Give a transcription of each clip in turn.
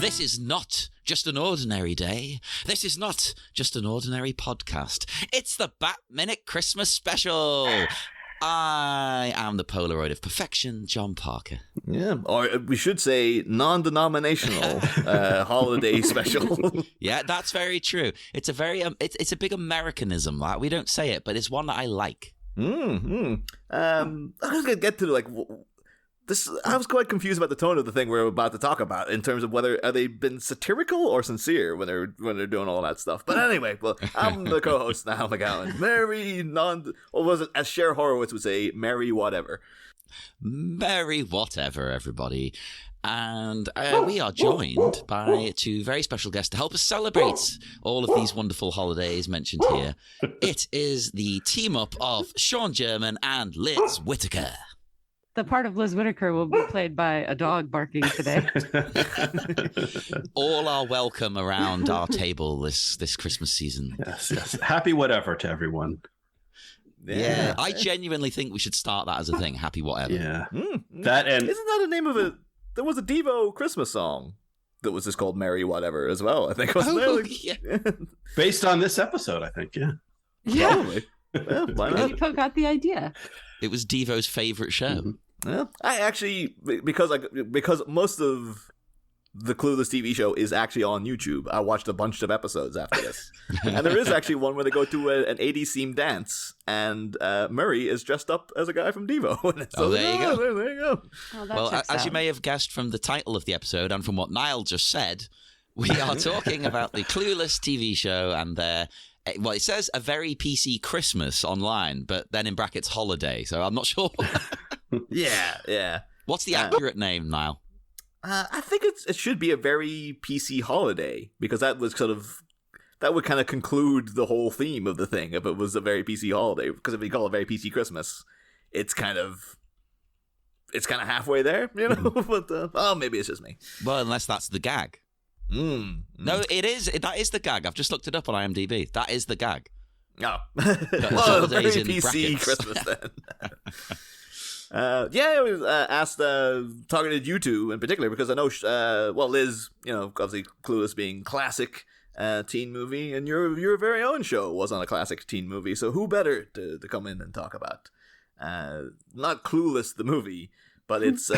This is not just an ordinary day. This is not just an ordinary podcast. It's the Bat Minute Christmas Special. I am the Polaroid of perfection, John Parker. Yeah, or we should say non-denominational holiday special. Yeah, that's very true. It's a very it's a big Americanism. Like, we don't say it, but it's one that I like. I'm gonna get to like this. I was quite confused about the tone of the thing we're about to talk about in terms of whether are they been satirical or sincere when they're doing all that stuff. But anyway, well, I'm the co-host now, McGowan. What was it? As Cher Horowitz would say, merry whatever. Merry whatever, everybody. And we are joined by two very special guests to help us celebrate all of these wonderful holidays mentioned here. It is the team-up of Sean German and Liz Whitaker. The part of Liz Whitaker will be played by a dog barking today. All are welcome around our table this Christmas season. Yes. Happy whatever to everyone. Yeah, I genuinely think we should start that as a thing. Happy whatever. Yeah. That and isn't that the name of it? There was a Devo Christmas song that was just called Merry Whatever as well, I think. Yeah. Based on this episode, I think, yeah. Probably. Yeah, why not? People got the idea. It was Devo's favorite show. Mm-hmm. Yeah. I actually, because most of the Clueless TV show is actually on YouTube, I watched a bunch of episodes after this. And there is actually one where they go to an 80s themed dance, and Murray is dressed up as a guy from Devo. So there you go. There you go. Oh, Well, as you may have guessed from the title of the episode and from what Niall just said, we are talking about the Clueless TV show and their, well, it says a very PC Christmas online, but then in brackets holiday, so I'm not sure. Yeah. What's the accurate name, Niall? I think it should be a very PC holiday, because that would kind of conclude the whole theme of the thing if it was a very PC holiday. Because if you call it very PC Christmas, it's kind of halfway there, you know. But maybe it's just me. Well, unless that's the gag. No, it is. That is the gag. I've just looked it up on IMDb. That is the gag. Oh, well, very PC brackets. Christmas then. I was asked, talking to you two in particular, because I know, Liz, obviously Clueless being classic teen movie, and your very own show was on a classic teen movie, so who better to come in and talk about? Not Clueless the movie, but it's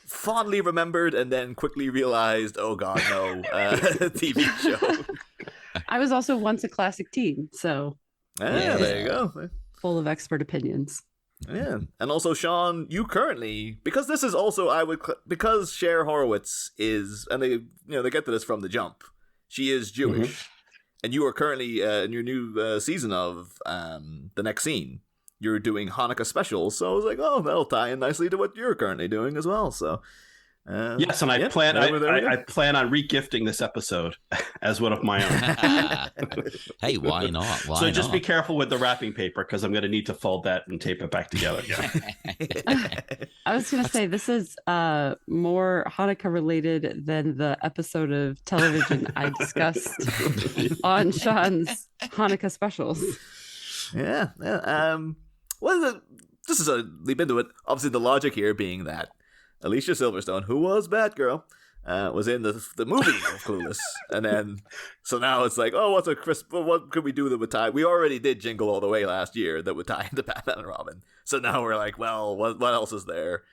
fondly remembered and then quickly realized, oh god, no, TV show. I was also once a classic teen, so there you go. Full of expert opinions. Yeah, and also Sean, you currently, because this is also because Cher Horowitz is, and they get to this from the jump. She is Jewish, and you are currently in your new season of The Next Scene. You're doing Hanukkah specials, so I was like, oh, that'll tie in nicely to what you're currently doing as well. So. Yes, and I plan on regifting this episode as one of my own. Hey, why not? So just be careful with the wrapping paper, because I'm going to need to fold that and tape it back together. I was going to say, this is more Hanukkah related than the episode of television I discussed on Sean's Hanukkah specials. Yeah. This is a leap into it. Obviously, the logic here being that Alicia Silverstone, who was Batgirl, was in the movie of Clueless, and then so now it's like, oh, what could we do that would tie? We already did Jingle All the Way last year that would tie into Batman and Robin. So now we're like, well, what else is there?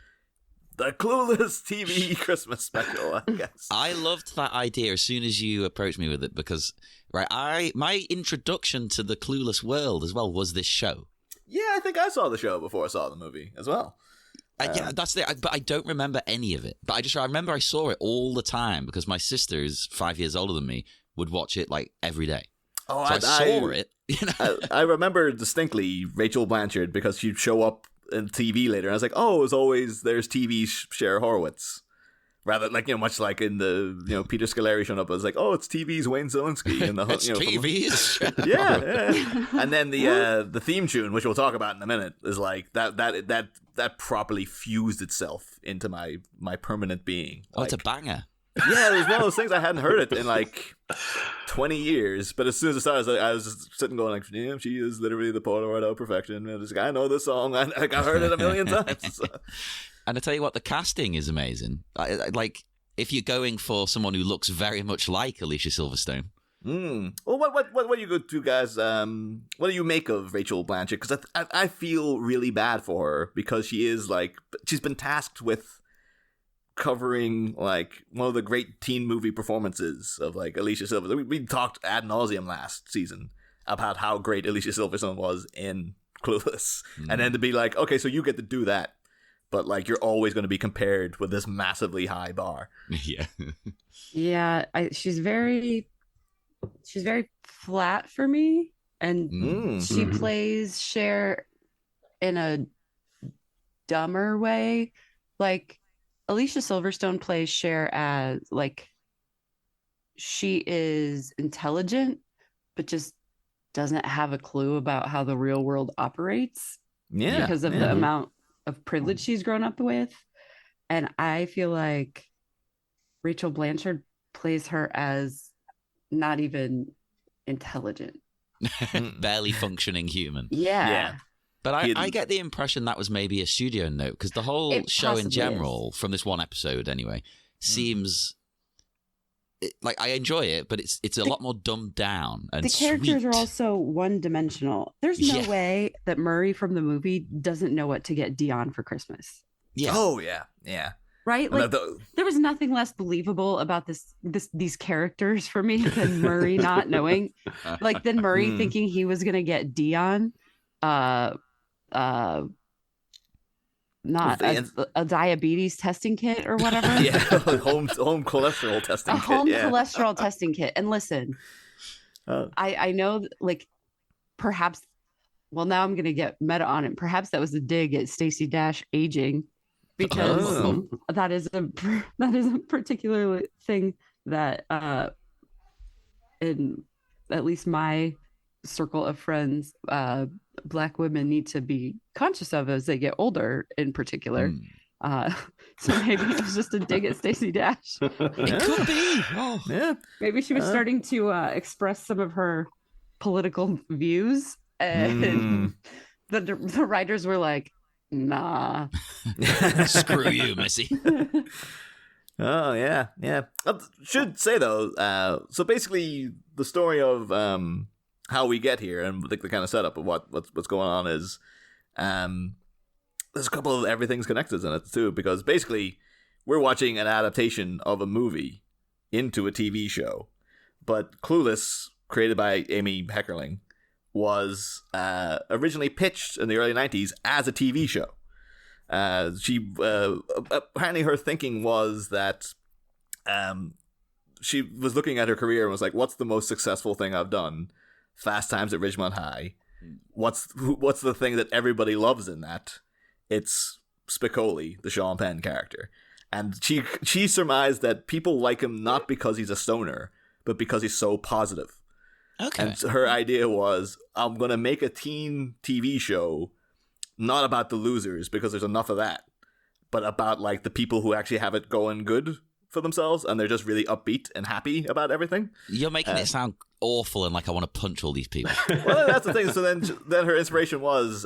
The Clueless TV Christmas special, I guess. I loved that idea as soon as you approached me with it, because my introduction to the Clueless world as well was this show. Yeah, I think I saw the show before I saw the movie as well. Yeah, that's it. But I don't remember any of it. But I remember I saw it all the time because my sister, who's 5 years older than me, would watch it like every day. Oh, so I saw it. I remember distinctly Rachel Blanchard, because she'd show up in TV later, and I was like, oh, as always, there's TV Cher Horowitz. Rather, much like in the, Peter Scolari showing up, I was like, oh, it's TV's Wayne Zielinski. In the, it's TV's. Yeah. And then the theme tune, which we'll talk about in a minute, is like that properly fused itself into my permanent being. Oh, it's a banger. Yeah, it was one of those things. I hadn't heard it in like 20 years, but as soon as it started, I was just sitting going like, damn, she is literally the Polaroid of perfection. And I know this song. I heard it a million times. So. And I tell you what, the casting is amazing. Like, if you're going for someone who looks very much like Alicia Silverstone. Well, what do you go to, guys? What do you make of Rachel Blanchett? Because I feel really bad for her because she is like, she's been tasked with covering like one of the great teen movie performances of like Alicia Silverstone. We talked ad nauseum last season about how great Alicia Silverstone was in Clueless, and then to be like, okay, so you get to do that, but like you're always going to be compared with this massively high bar. Yeah, she's very flat for me, and she plays Cher in a dumber way. Like Alicia Silverstone plays Cher as like she is intelligent, but just doesn't have a clue about how the real world operates. Because of the amount of privilege she's grown up with. And I feel like Rachel Blanchard plays her as not even intelligent. Barely functioning human. Yeah. But I get the impression that was maybe a studio note, because the whole show in general, from this one episode anyway, seems like I enjoy it, but it's a lot more dumbed down and the characters sweet. are also one-dimensional. There's no way that Murray from the movie doesn't know what to get Dion for Christmas. Yeah. Oh yeah. Right? Like there was nothing less believable about these characters for me than Murray not knowing. Like than Murray thinking he was gonna get Dion not a diabetes testing kit or whatever. home cholesterol testing kit. Cholesterol testing kit. And listen, I know, like, perhaps, well, now I'm going to get meta on it. Perhaps that was a dig at Stacey Dash aging, because that is a particular thing that in at least my circle of friends, Black women need to be conscious of as they get older, in particular. So maybe it was just a dig at Stacey Dash. It could be. Maybe she was starting to express some of her political views, and the writers were like, "Nah, screw you, Missy." Oh yeah. Should say though. So basically, the story of how we get here, and the kind of setup of what's going on is, there's a couple of everything's connected in it too, because basically we're watching an adaptation of a movie into a TV show. But Clueless, created by Amy Heckerling, was originally pitched in the early 90s as a TV show. She apparently her thinking was that she was looking at her career and was like, what's the most successful thing I've done? Fast Times at Ridgemont High. What's the thing that everybody loves in that? It's Spicoli, the Sean Penn character. And she surmised that people like him not because he's a stoner, but because he's so positive. Okay. And her idea was, I'm going to make a teen TV show not about the losers, because there's enough of that, but about like the people who actually have it going good for themselves, and they're just really upbeat and happy about everything. You're making it sound awful and like I want to punch all these people. Well, that's the thing. So then her inspiration was,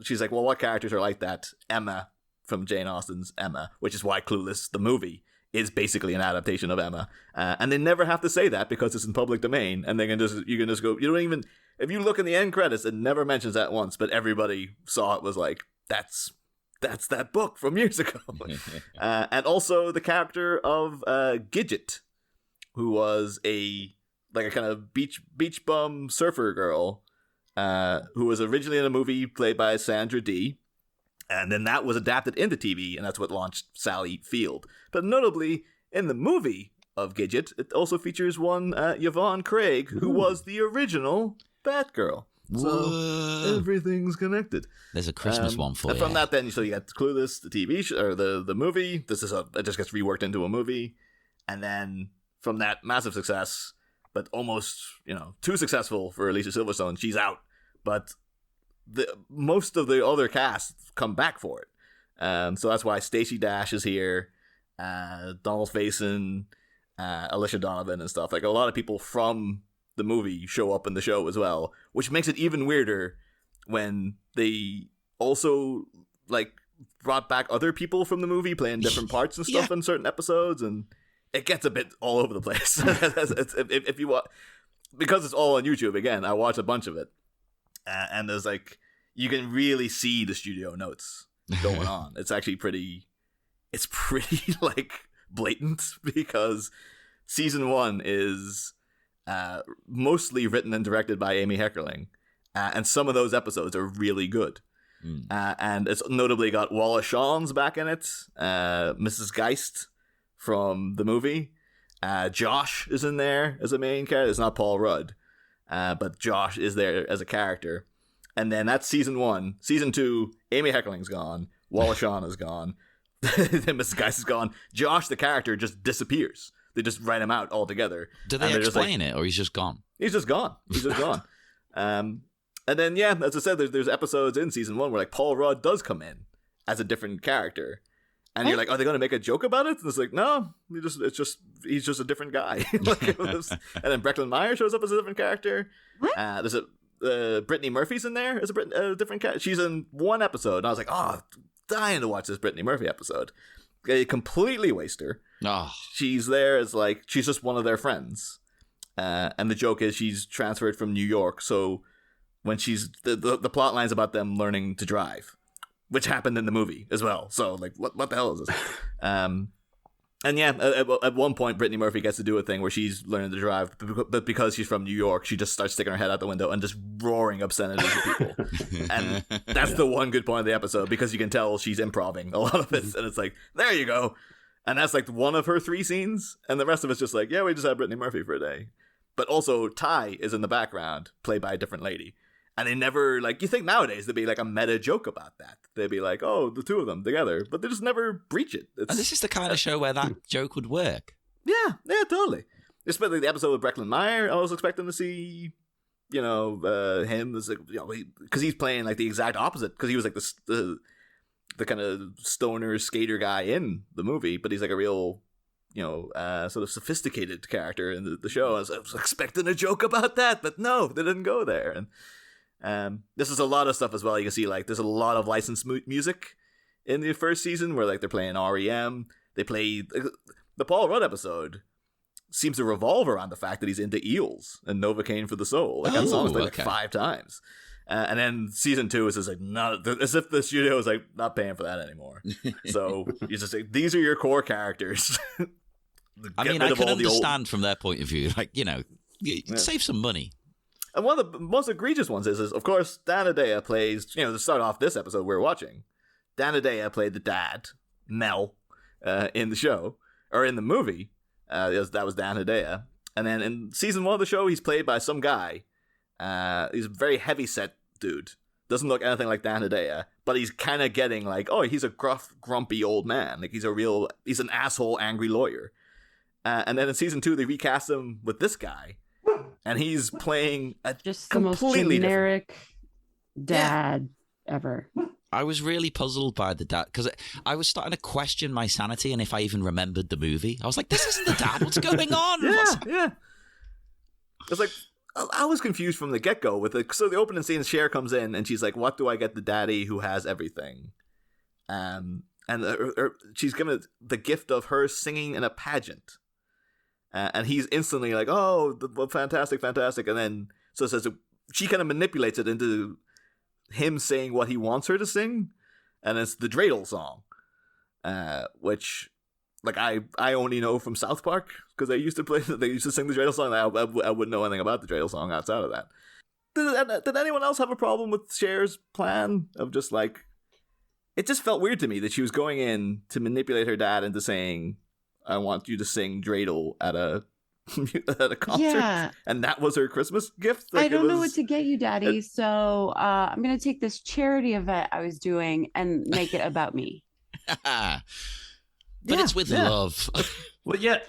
she's like, well, what characters are like that? Emma from Jane Austen's Emma, which is why Clueless, the movie, is basically an adaptation of Emma. And they never have to say that because it's in public domain, and you can just go, you don't even, if you look in the end credits, it never mentions that once, but everybody saw it was like, that's that book from years ago. And also the character of Gidget, who was a kind of beach bum surfer girl, who was originally in a movie played by Sandra Dee, and then that was adapted into TV, and that's what launched Sally Field. But notably, in the movie of Gidget, it also features one Yvonne Craig, who was the original Batgirl. So everything's connected. There's a Christmas one for you. And from that, then, so you got Clueless, the TV show, or the movie. It just gets reworked into a movie, and then from that, massive success, but almost too successful for Alicia Silverstone. She's out, but most of the other cast come back for it. So that's why Stacey Dash is here, Donald Faison, Alicia Donovan, and stuff. Like a lot of people from the movie show up in the show as well, which makes it even weirder when they also like brought back other people from the movie playing different parts and stuff in certain episodes, and it gets a bit all over the place. If you want, because it's all on YouTube. Again, I watch a bunch of it, and there's like you can really see the studio notes going on. It's actually pretty like blatant because season 1 is mostly written and directed by Amy Heckerling, and some of those episodes are really good. And it's notably got Wallace Shawn's back in it, Mrs. Geist from the movie. Josh is in there as a main character. It's not Paul Rudd, but Josh is there as a character. And then that's season 1. Season 2, Amy Heckerling's gone. Wallace Shawn is gone. Then Mrs. Geist is gone. Josh, the character, just disappears. They just write him out altogether. Do they explain it, or he's just gone? He's just gone. And then, yeah, as I said, there's episodes in season 1 where like Paul Rudd does come in as a different character. And you're like, are they going to make a joke about it? And it's like, no, he's just a different guy. And then Brecklin Meyer shows up as a different character. What? There's Brittany Murphy's in there as a different character. She's in one episode, and I was like, oh, dying to watch this Brittany Murphy episode. They completely waste her. Oh. She's there as like she's just one of their friends, and the joke is she's transferred from New York. So when she's the plot line's about them learning to drive, which happened in the movie as well. So like, what the hell is this? And yeah, at one point, Brittany Murphy gets to do a thing where she's learning to drive, but because she's from New York, she just starts sticking her head out the window and just roaring obscenities at people. And that's the one good point of the episode, because you can tell she's improvising a lot of it. And it's like, there you go. And that's like one of her 3 scenes. And the rest of it's just like, yeah, we just had Brittany Murphy for a day. But also, Ty is in the background, played by a different lady. And they never, like, you think nowadays there'd be like a meta joke about that. They'd be like, oh, the 2 of them together. But they just never breach it. And this is the kind of show where that joke would work. Yeah, totally. Especially the episode with Brecklin Meyer, I was expecting to see, him as, like, because he's playing like the exact opposite. Because he was like the kind of stoner skater guy in the movie. But he's like a real, sort of sophisticated character in the show. I was expecting a joke about that, but no, they didn't go there. And this is a lot of stuff as well. You can see like there's a lot of licensed music in the first season where like they're playing REM. They play the Paul Rudd episode seems to revolve around the fact that he's into Eels and Novocaine for the Soul. Like that song's played like 5 times. And then season 2 is just like not as if the studio is like not paying for that anymore. So you just say these are your core characters. I mean, I can understand from their point of view, like save some money. And one of the most egregious ones is of course, Dan Hedaya plays, to start off this episode we're watching, Dan Hedaya played the dad, Mel, in the show, or in the movie. That was Dan Hedaya. And then in season 1 of the show, he's played by some guy. He's a very heavy-set dude. Doesn't look anything like Dan Hedaya, but he's kind of getting like, oh, he's a gruff, grumpy old man. Like he's an asshole, angry lawyer. And then in season 2, they recast him with this guy. And he's playing a just the most generic dad ever. I was really puzzled by the dad because I was starting to question my sanity and if I even remembered the movie. I was like, "This isn't the dad. What's going on?" Yeah. It's like I was confused from the get-go with it. So the opening scene, Cher comes in and she's like, "What do I get the daddy who has everything?" And she's given the gift of her singing in a pageant. And he's instantly like, oh, fantastic. And then, so it says, she kind of manipulates it into him saying what he wants her to sing. And it's the dreidel song, which, like, I only know from South Park, because they used to sing the dreidel song. I wouldn't know anything about the dreidel song outside of that. Did anyone else have a problem with Cher's plan of just, like, it just felt weird to me that she was going in to manipulate her dad into saying, I want you to sing dreidel at a concert, and that was her Christmas gift. Like, I don't know what to get you, Daddy. So I'm gonna take this charity event I was doing and make it about me. But it's with love. Well, yeah,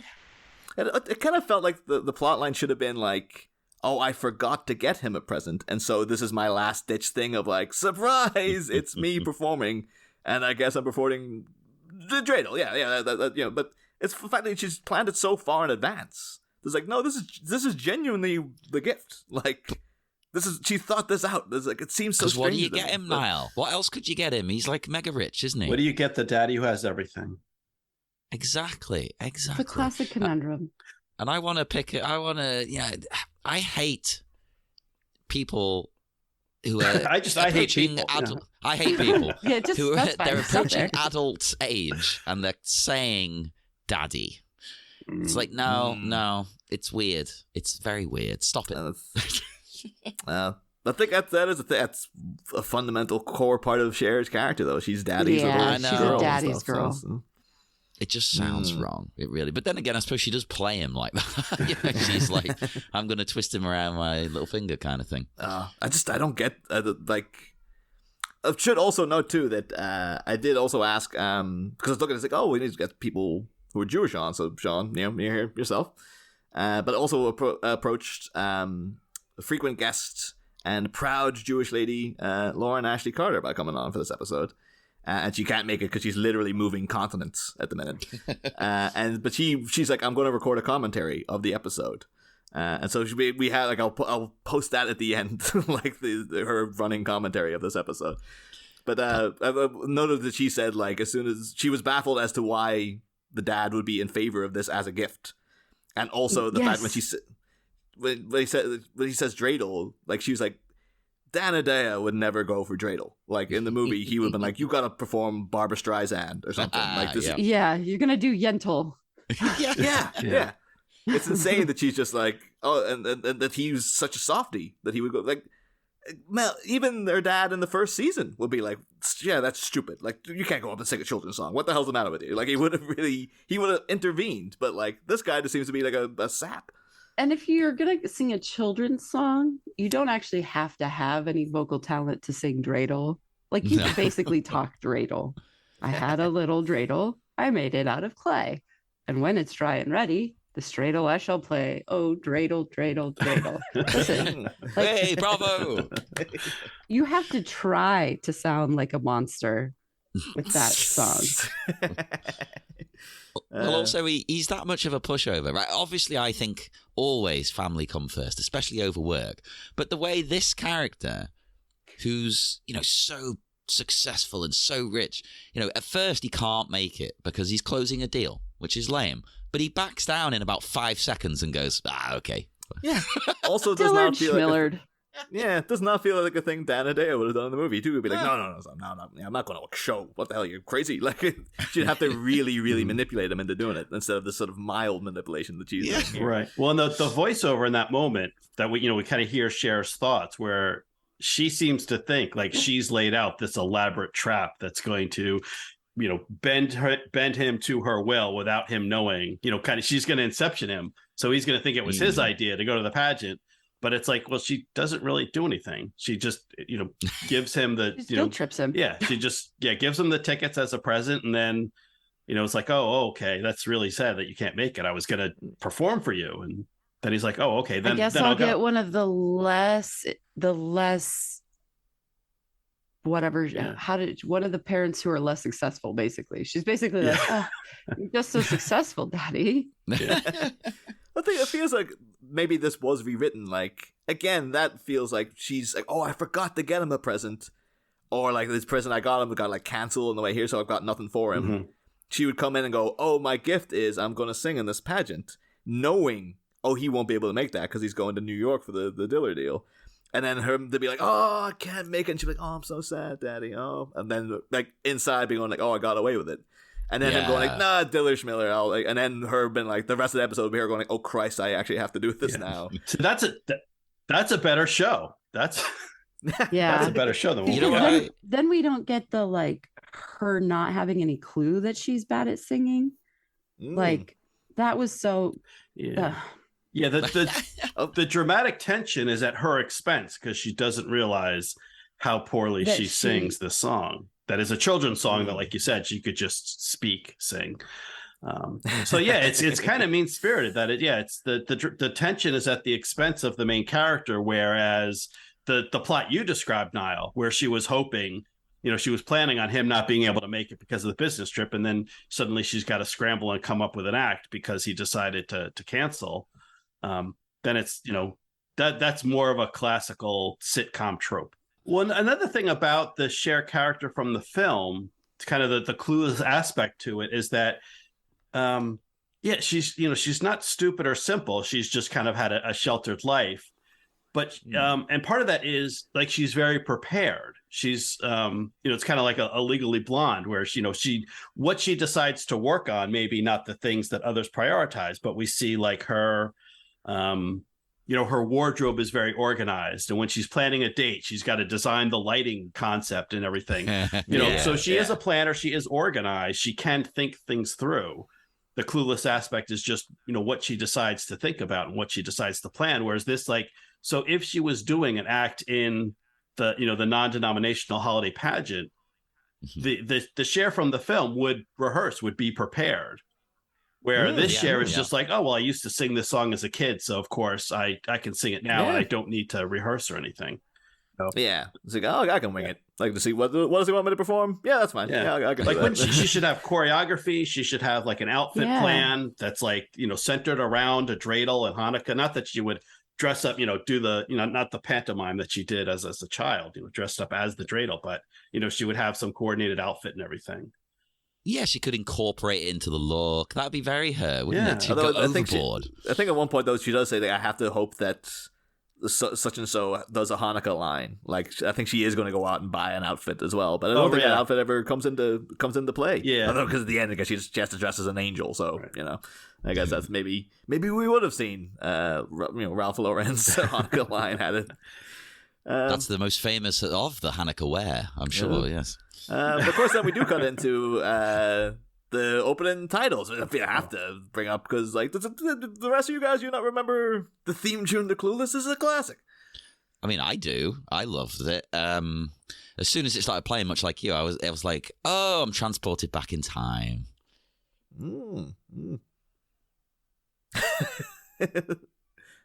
it kind of felt like the plot line should have been like, oh, I forgot to get him a present, and so this is my last ditch thing of like, surprise, it's me performing, and I guess I'm performing the dreidel. Yeah, but. It's the fact that she's planned it so far in advance. It's like, no, this is genuinely the gift. Like, she thought this out. It's like, it seems so strange. What do you get him, Niall? What else could you get him? He's like mega rich, isn't he? What do you get the daddy who has everything? Exactly. It's a classic conundrum. And I want to pick it. I hate people who are I hate people. I hate people Yeah, just who that's fine. they're Stop approaching there. adult age and they're saying daddy. It's like, no, it's weird. It's very weird. Stop it. I think that's a fundamental core part of Cher's character, though. She's daddy's Yeah, little she's girl a and daddy's stuff, girl. so. It just sounds wrong. It really. But then again, I suppose she does play him like that. She's like, I'm going to twist him around my little finger kind of thing. I don't get, like... I should also note, too, that I did also ask, because I was looking, it's like, we need to get people who are Jewish on, so Sean, you're here yourself. But also approached frequent guest and proud Jewish lady Lauren Ashley Carter by coming on for this episode. And she can't make it because she's literally moving continents at the minute. But she's like, I'm going to record a commentary of the episode. And so we had, like, I'll post that at the end, like her running commentary of this episode. But I've noted that she said, like, as soon as she was baffled as to why the dad would be in favor of this as a gift, and also the fact when he says dreidel, like, she was like, Danadea would never go for dreidel. Like, in the movie, he would have been like, you got to perform Barbra Streisand or something like this. Yeah, you're gonna do Yentl. Yeah. It's insane that she's just like, and that he's such a softie that he would go like. Mel, even their dad in the first season would be like, yeah, that's stupid. Like, you can't go up and sing a children's song. What the hell's the matter with you? Like, he would have intervened. But, like, this guy just seems to be like a sap. And if you're going to sing a children's song, you don't actually have to have any vocal talent to sing dreidel. Like, you basically talk dreidel. I had a little dreidel. I made it out of clay. And when it's dry and ready, the dreidel I shall play. Oh, dreidel, dreidel, dreidel. Listen. Like, hey, bravo! You have to try to sound like a monster with that song. Well, also, he's that much of a pushover, right? Obviously, I think always family come first, especially over work. But the way this character, who's, so successful and so rich, at first he can't make it because he's closing a deal, which is lame. But he backs down in about 5 seconds and goes, okay. Yeah. Also does not feel like it does not feel like a thing Danadea would have done in the movie too. He'd be like, no, I'm not going to show. What the hell? You're crazy. Like, she'd have to really, really manipulate him into doing it instead of the sort of mild manipulation that she's doing here. Right. Well, and the voiceover in that moment that we kind of hear Cher's thoughts where she seems to think like she's laid out this elaborate trap that's going to bend him to her will without him knowing, she's going to inception him. So he's going to think it was his idea to go to the pageant. But it's like, well, she doesn't really do anything. She just, gives him the, guilt trips him. Yeah. She just, gives him the tickets as a present. And then, it's like, oh, okay. That's really sad that you can't make it. I was going to perform for you. And then he's like, oh, okay. Then I guess then I'll get one of the less whatever, one of the parents who are less successful, basically. She's basically like, you're just so successful, Daddy. Yeah. I think it feels like maybe this was rewritten. Like, again, that feels like she's like, I forgot to get him a present. Or like, this present I got him got like canceled on the way here, so I've got nothing for him. Mm-hmm. She would come in and go, my gift is I'm going to sing in this pageant, knowing, he won't be able to make that because he's going to New York for the Diller deal. And then they'd be like, I can't make it. And she'd be like, I'm so sad, Daddy. And then, like, inside being like, I got away with it. And then him going like, nah, Diller Schmiller. And then her being like, the rest of the episode would be her going like, oh, Christ, I actually have to do this now. So that's a better show. That's a better show than what we got. Then we don't get the, like, her not having any clue that she's bad at singing. Like, that was so... Yeah, the dramatic tension is at her expense because she doesn't realize how poorly she sings the song. That is a children's song that, like you said, she could just sing. So yeah, it's kind of mean spirited that it's the tension is at the expense of the main character, whereas the plot you described, Niall, where she was hoping. She was planning on him not being able to make it because of the business trip, and then suddenly she's got to scramble and come up with an act because he decided to cancel. Then it's, that's more of a classical sitcom trope. Well, another thing about the Cher character from the film, it's kind of the clueless aspect to it, is that yeah, she's not stupid or simple. She's just kind of had a sheltered life. But and part of that is like she's very prepared. She's it's kind of like a Legally Blonde, where what she decides to work on, maybe not the things that others prioritize, but we see like her her wardrobe is very organized, and when she's planning a date, she's got to design the lighting concept and everything. So she is a planner. She is organized. She can think things through. The clueless aspect is just what she decides to think about and what she decides to plan. Whereas this, like, so if she was doing an act in the the non-denominational holiday pageant, the Cher from the film would rehearse, would be prepared. Where this Cher is just like, oh well, I used to sing this song as a kid, so of course I can sing it now, and I don't need to rehearse or anything. So. Yeah, it's like, oh, I can wing it. Like, to see what does he want me to perform? Yeah, that's fine. Yeah, I can like do when that. she should have choreography. She should have like an outfit plan that's like centered around a dreidel and Hanukkah. Not that she would dress up, do the not the pantomime that she did as a child, dressed up as the dreidel, but she would have some coordinated outfit and everything. Yeah, she could incorporate it into the look. That'd be very her, wouldn't it? She'd Although go overboard. I think at one point though she does say that I have to hope that such and so does a Hanukkah line. Like, I think she is going to go out and buy an outfit as well, but I don't think that outfit ever comes into play. Yeah, although because at the end, I guess she has to dress as an angel. So I guess that's maybe we would have seen Ralph Lauren's Hanukkah line had it. That's the most famous of the Hanukkah wear, I'm sure. Yes. But of course, then we do cut into the opening titles. I have to bring up because, like, the rest of you guys, you not remember the theme tune to Clueless is a classic. I mean, I do. I loved it. As soon as it started playing, much like you, I was like, oh, I'm transported back in time.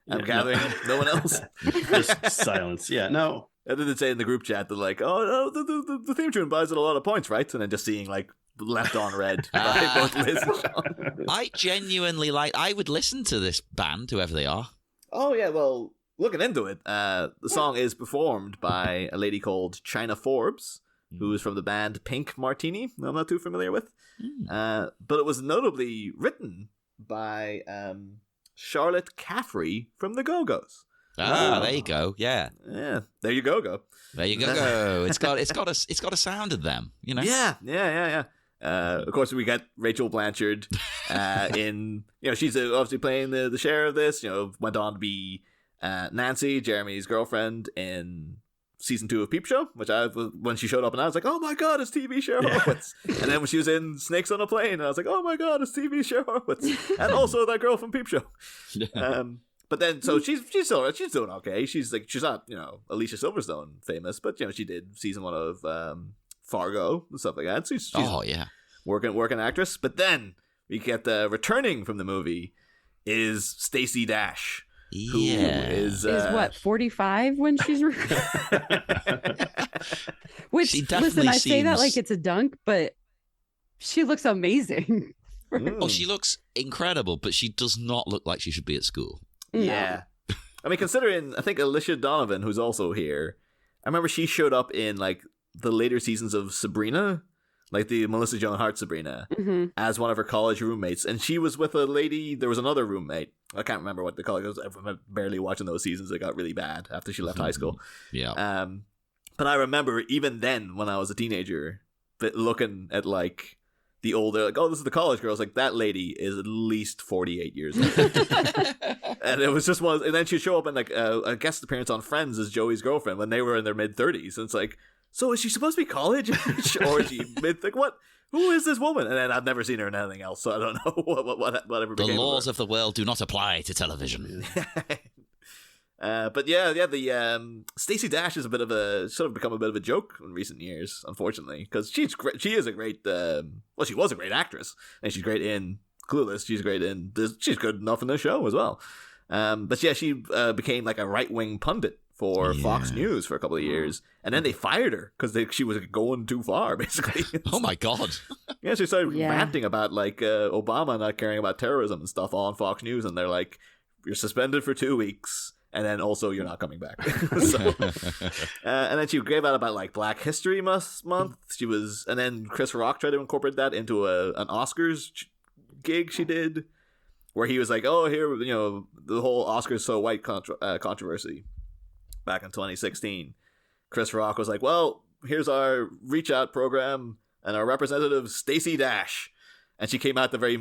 I'm gathering no one else. Just silence. Yeah, no. I didn't say in the group chat that, like, oh, the theme tune buys it a lot of points, right? And then just seeing, like, left on red by both Liz and Sean. I genuinely I would listen to this band, whoever they are. Oh, yeah, well, looking into it, the song is performed by a lady called China Forbes, who is from the band Pink Martini, I'm not too familiar with. But it was notably written by Charlotte Caffrey from the Go-Go's. There you go. Yeah, there you go. There you go. It's got a sound of them. Yeah. Of course, we got Rachel Blanchard in. She's obviously playing the Cher of this. Went on to be Nancy, Jeremy's girlfriend, in season 2 of Peep Show, which when she showed up, and I was like, oh my god, it's TV Cher Horowitz. And then when she was in Snakes on a Plane, I was like, oh my god, it's TV Cher Horowitz, and also that girl from Peep Show. But then, so she's doing okay. She's not Alicia Silverstone famous, but she did season 1 of Fargo and stuff like that. So she's working actress. But then we get returning from the movie is Stacey Dash, who is what, 45 when she's which listen, I say that like it's a dunk, but she looks amazing. Oh, she looks incredible, but she does not look like she should be at school. Yeah. I mean, considering, I think Alicia Donovan, who's also here, I remember she showed up in, like, the later seasons of Sabrina, like the Melissa Joan Hart Sabrina, as one of her college roommates. And she was with a lady, there was another roommate. I can't remember what the college was. I'm barely watching those seasons. It got really bad after she left high school. Yeah. But I remember even then, when I was a teenager, but looking at, like, the older, like, oh, this is the college girls. Like, that lady is at least 48 years old. And it was just one. And then she'd show up in, like, a guest appearance on Friends as Joey's girlfriend when they were in their mid-30s. And it's like, so is she supposed to be college age? Or is she mid? Like, what? Who is this woman? And then I've never seen her in anything else, so I don't know whatever became the laws of the world do not apply to television. But the Stacey Dash is sort of become a bit of a joke in recent years, unfortunately, because she is a great she was a great actress, and she's great in Clueless. She's great in this. She's good enough in the show as well. But yeah, she became like a right-wing pundit for Fox News for a couple of years, and then they fired her because she was going too far, basically. Oh my god! Yeah, she started ranting about like Obama not caring about terrorism and stuff on Fox News, and they're like, "You're suspended for 2 weeks." And then also, you're not coming back. And then she gave out about like Black History Month. And then Chris Rock tried to incorporate that into an Oscars gig she did, where he was like, "Oh, here, the whole Oscars so white controversy back in 2016." Chris Rock was like, "Well, here's our reach out program and our representative Stacey Dash," and she came out to very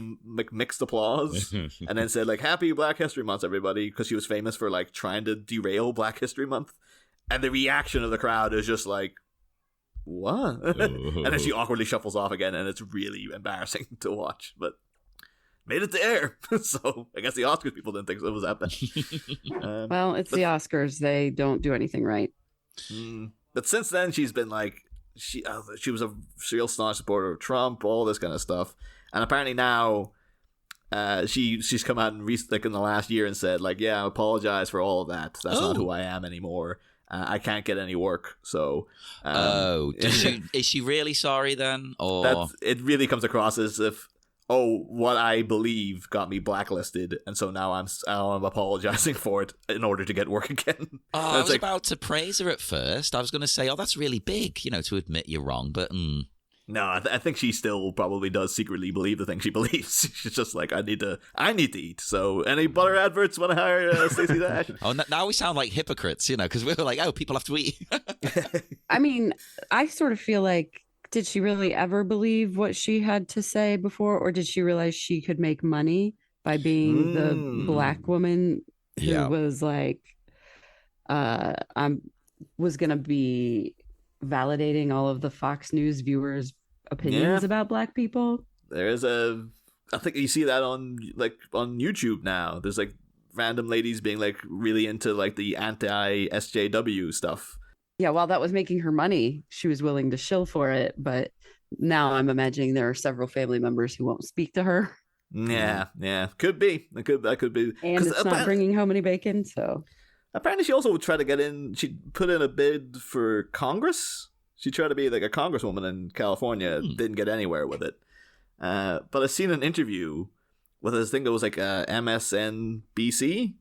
mixed applause, and then said like, "Happy Black History Month, everybody," because she was famous for like trying to derail Black History Month, and the reaction of the crowd is just like, "What?" And then she awkwardly shuffles off again, and it's really embarrassing to watch, but made it to air. So I guess the Oscars people didn't think it was that bad. Well, it's the Oscars. They don't do anything right. But since then, she's been like, she was a real staunch supporter of Trump, all this kind of stuff. And apparently now she's come out and like in the last year and said like, "Yeah, I apologize for all of that. That's not who I am anymore. I can't get any work." So is she really sorry then? Or it really comes across as if, what I believe got me blacklisted, and so now I'm apologizing for it in order to get work again. I was about to praise her at first. I was going to say, that's really big, to admit you're wrong, but no, I think she still probably does secretly believe the thing she believes. She's just like, I need to eat. So any butter adverts want to hire Stacey Dash? Now we sound like hypocrites, because we were like, people have to eat. I mean, I sort of feel like, did she really ever believe what she had to say before, or did she realize she could make money by being the Black woman who was like, was going to be validating all of the Fox News viewers' opinions about Black people? There's I think you see that on YouTube now. There's like random ladies being like really into like the anti-SJW stuff. Yeah, while that was making her money, she was willing to shill for it. But now I'm imagining there are several family members who won't speak to her. Yeah, could be. That could be. And it's not bringing home any bacon, so. Apparently she also would try to get in. She put in a bid for Congress. She tried to be like a congresswoman in California. Didn't get anywhere with it. But I've seen an interview with I think it was like MSNBC,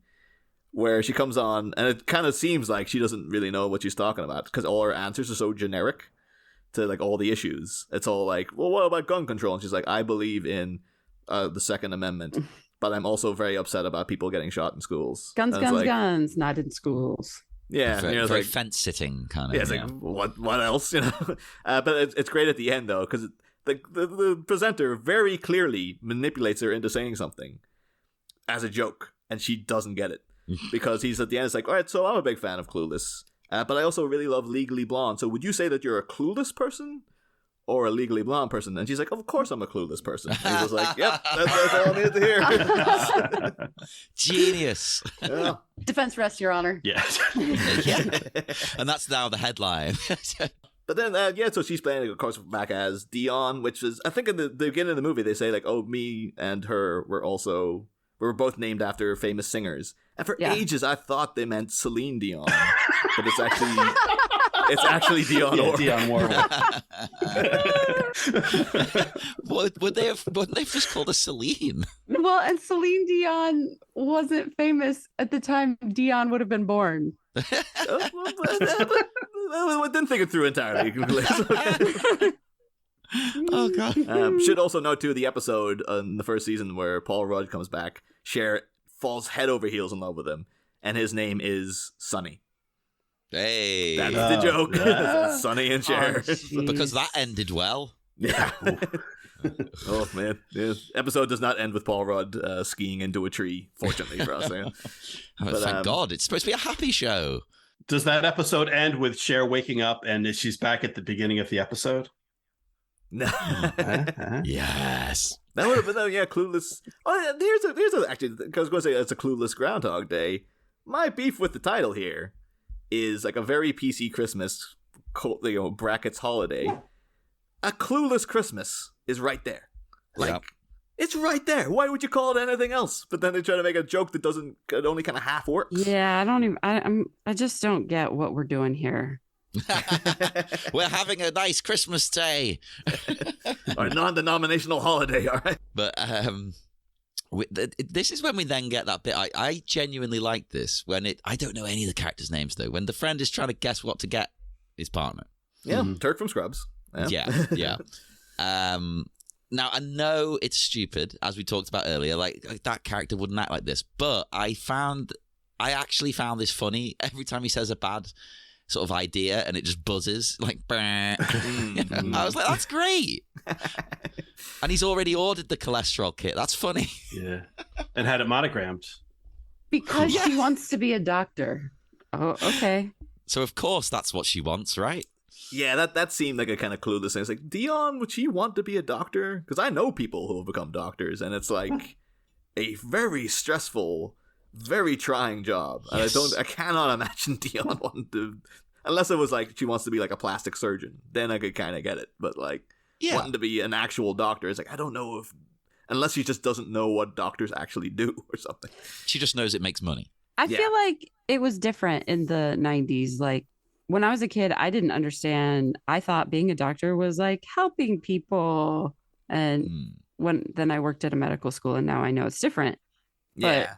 where she comes on, and it kind of seems like she doesn't really know what she's talking about, because all her answers are so generic to like all the issues. It's all like, well, what about gun control? And she's like, I believe in the Second Amendment, but I'm also very upset about people getting shot in schools. Guns, guns, not in schools. Yeah, very like, fence sitting kind of. Yeah, it's like, what else? But it's great at the end though, because the presenter very clearly manipulates her into saying something as a joke, and she doesn't get it. Because he's at the end, it's like, all right, so I'm a big fan of Clueless, but I also really love Legally Blonde. So would you say that you're a clueless person or a Legally Blonde person? And she's like, of course I'm a clueless person. And he was like, yep, that's all I needed to hear. Genius. Yeah. Defense rests, Your Honor. Yeah. And that's now the headline. But then, so she's playing, of course, back as Dion, which is, I think in the beginning of the movie, they say like, me and her we were both named after famous singers. And for ages, I thought they meant Celine Dion, but it's actually Dion Warwick. Dion Warwick. Wouldn't they have just called her Celine? Well, and Celine Dion wasn't famous at the time Dion would have been born. I didn't think it through entirely. Oh god! Should also note too, the episode in the first season where Paul Rudd comes back, Cher falls head over heels in love with him, and his name is Sonny. Hey, that's the joke. Sonny and Cher, because that ended well. Yeah. Oh man, this episode does not end with Paul Rudd skiing into a tree. Fortunately for us, but, thank God, it's supposed to be a happy show. Does that episode end with Cher waking up and she's back at the beginning of the episode? No. Yes. That would have been, Clueless. Oh, here's a actually, because I was going to say it's a Clueless Groundhog Day. My beef with the title here is like a very PC Christmas, brackets holiday. A Clueless Christmas is right there. Like, it's right there. Why would you call it anything else? But then they try to make a joke that it only kind of half works. Yeah, I just don't get what we're doing here. We're having a nice Christmas day. Or non-denominational holiday, all right? But this is when we then get that bit. I genuinely like this. When I don't know any of the characters' names, though. When the friend is trying to guess what to get his partner. Yeah, Turk from Scrubs. Yeah. Now, I know it's stupid, as we talked about earlier. Like that character wouldn't act like this, but I actually found this funny every time he says a bad sort of idea and it just buzzes like I was like, that's great. And he's already ordered the cholesterol kit. That's funny. Yeah. And had it monogrammed. Because she wants to be a doctor. Oh, okay. So of course that's what she wants, right? Yeah, that seemed like a kind of clueless thing. It's like, Dion, would she want to be a doctor? Because I know people who have become doctors, and it's like a very stressful, very trying job. Yes. And I cannot imagine Dion wanting to, unless it was like she wants to be like a plastic surgeon. Then I could kind of get it. But like wanting to be an actual doctor, it's like, I don't know if, unless she just doesn't know what doctors actually do or something. She just knows it makes money. I feel like it was different in the 90s. Like when I was a kid, I didn't understand. I thought being a doctor was like helping people. And then I worked at a medical school and now I know it's different. But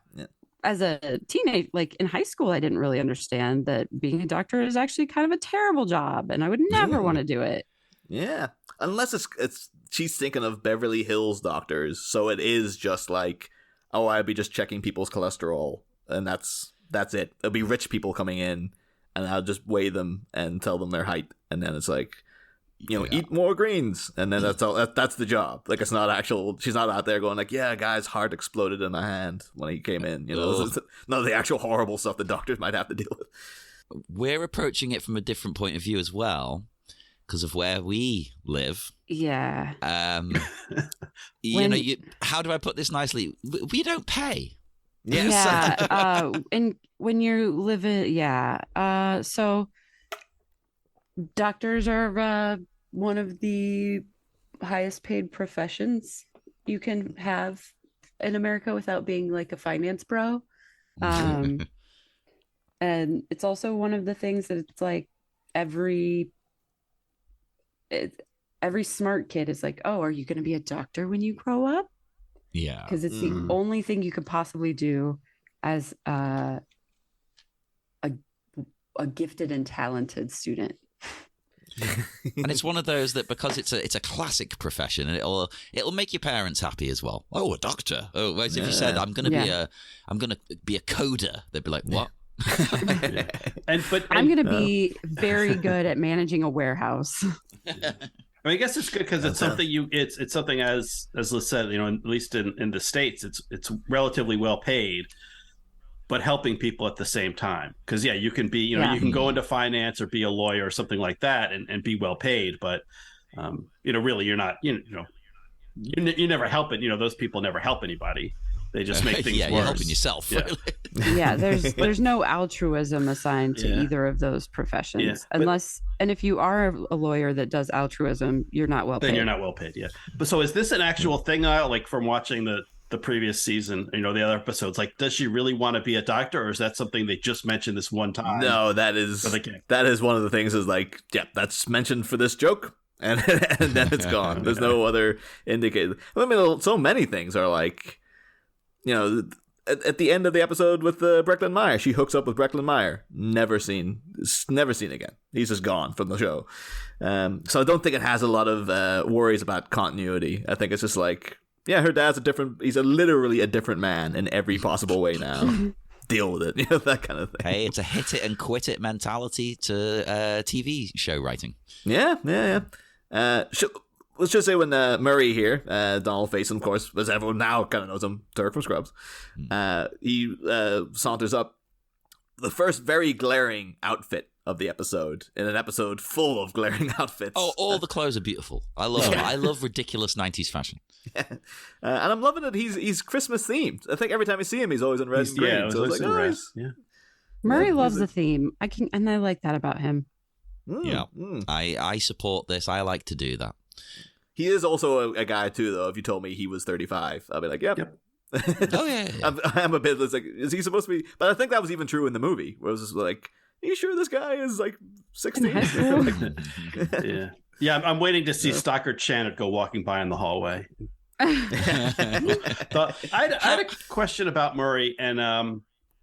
as a teenage, like in high school, I didn't really understand that being a doctor is actually kind of a terrible job and I would never want to do it. Yeah. Unless it's she's thinking of Beverly Hills doctors. So it is just like, oh, I'd be just checking people's cholesterol. And that's it. It'll be rich people coming in and I'll just weigh them and tell them their height. And then it's like, eat more greens. And then that's all. That's the job. Like, it's not actual. She's not out there going like, yeah, guy's heart exploded in my hand when he came in. None of the actual horrible stuff the doctors might have to deal with. We're approaching it from a different point of view as well because of where we live. Yeah. How do I put this nicely? We don't pay. Yes. Yeah. And when you live in, so doctors are one of the highest paid professions you can have in America without being like a finance bro. And it's also one of the things that it's like every smart kid is like, oh, are you going to be a doctor when you grow up? Yeah. Because it's the only thing you could possibly do as a gifted and talented student. And it's one of those that because it's a classic profession and it'll make your parents happy as well. Oh, a doctor. Oh, whereas if you said I'm gonna be a coder, they'd be like, what? I'm gonna be very good at managing a warehouse. I guess it's good because it's something it's something as Liz said, at least in the States, it's relatively well paid, but helping people at the same time. Because you can be, you can go into finance or be a lawyer or something like that and be well paid, but really you're not, you never help it. Those people never help anybody. They just make things worse. You're helping yourself. Yeah. Really. There's no altruism assigned to either of those professions, and if you are a lawyer that does altruism, you're not well paid. Then you're not well paid. Yeah. But so is this an actual thing? Like from watching the previous season, the other episodes, like, does she really want to be a doctor, or is that something they just mentioned this one time? No, that is one of the things is like, that's mentioned for this joke. And then it's gone. There's no other indicator. I mean, so many things are like, at the end of the episode with Brecklin Meyer, she hooks up with Brecklin Meyer. Never seen again. He's just gone from the show. So I don't think it has a lot of worries about continuity. I think it's just like, her dad's he's literally a different man in every possible way now. Deal with it, that kind of thing. Hey, it's a hit it and quit it mentality to TV show writing. Yeah. Let's just say when Murray here, Donald Faison, of course, as everyone now kind of knows him, Turk from Scrubs, he saunters up the first very glaring outfit of the episode in an episode full of glaring outfits. Oh, all the clothes are beautiful. I love them. I love ridiculous 90s fashion. Yeah. And I'm loving it. He's Christmas themed. I think every time I see him, he's always in red and green. Yeah, so it's like, nice. Yeah. Murray loves the theme. And I like that about him. I support this. I like to do that. He is also a guy too, though. If you told me he was 35, I'd be like, yep. Oh yeah. I'm a bit like, is he supposed to be? But I think that was even true in the movie, where it was just like, are you sure this guy is like 16? Yeah. I'm waiting to see Stockard Channing go walking by in the hallway. But I had a question about Murray, and I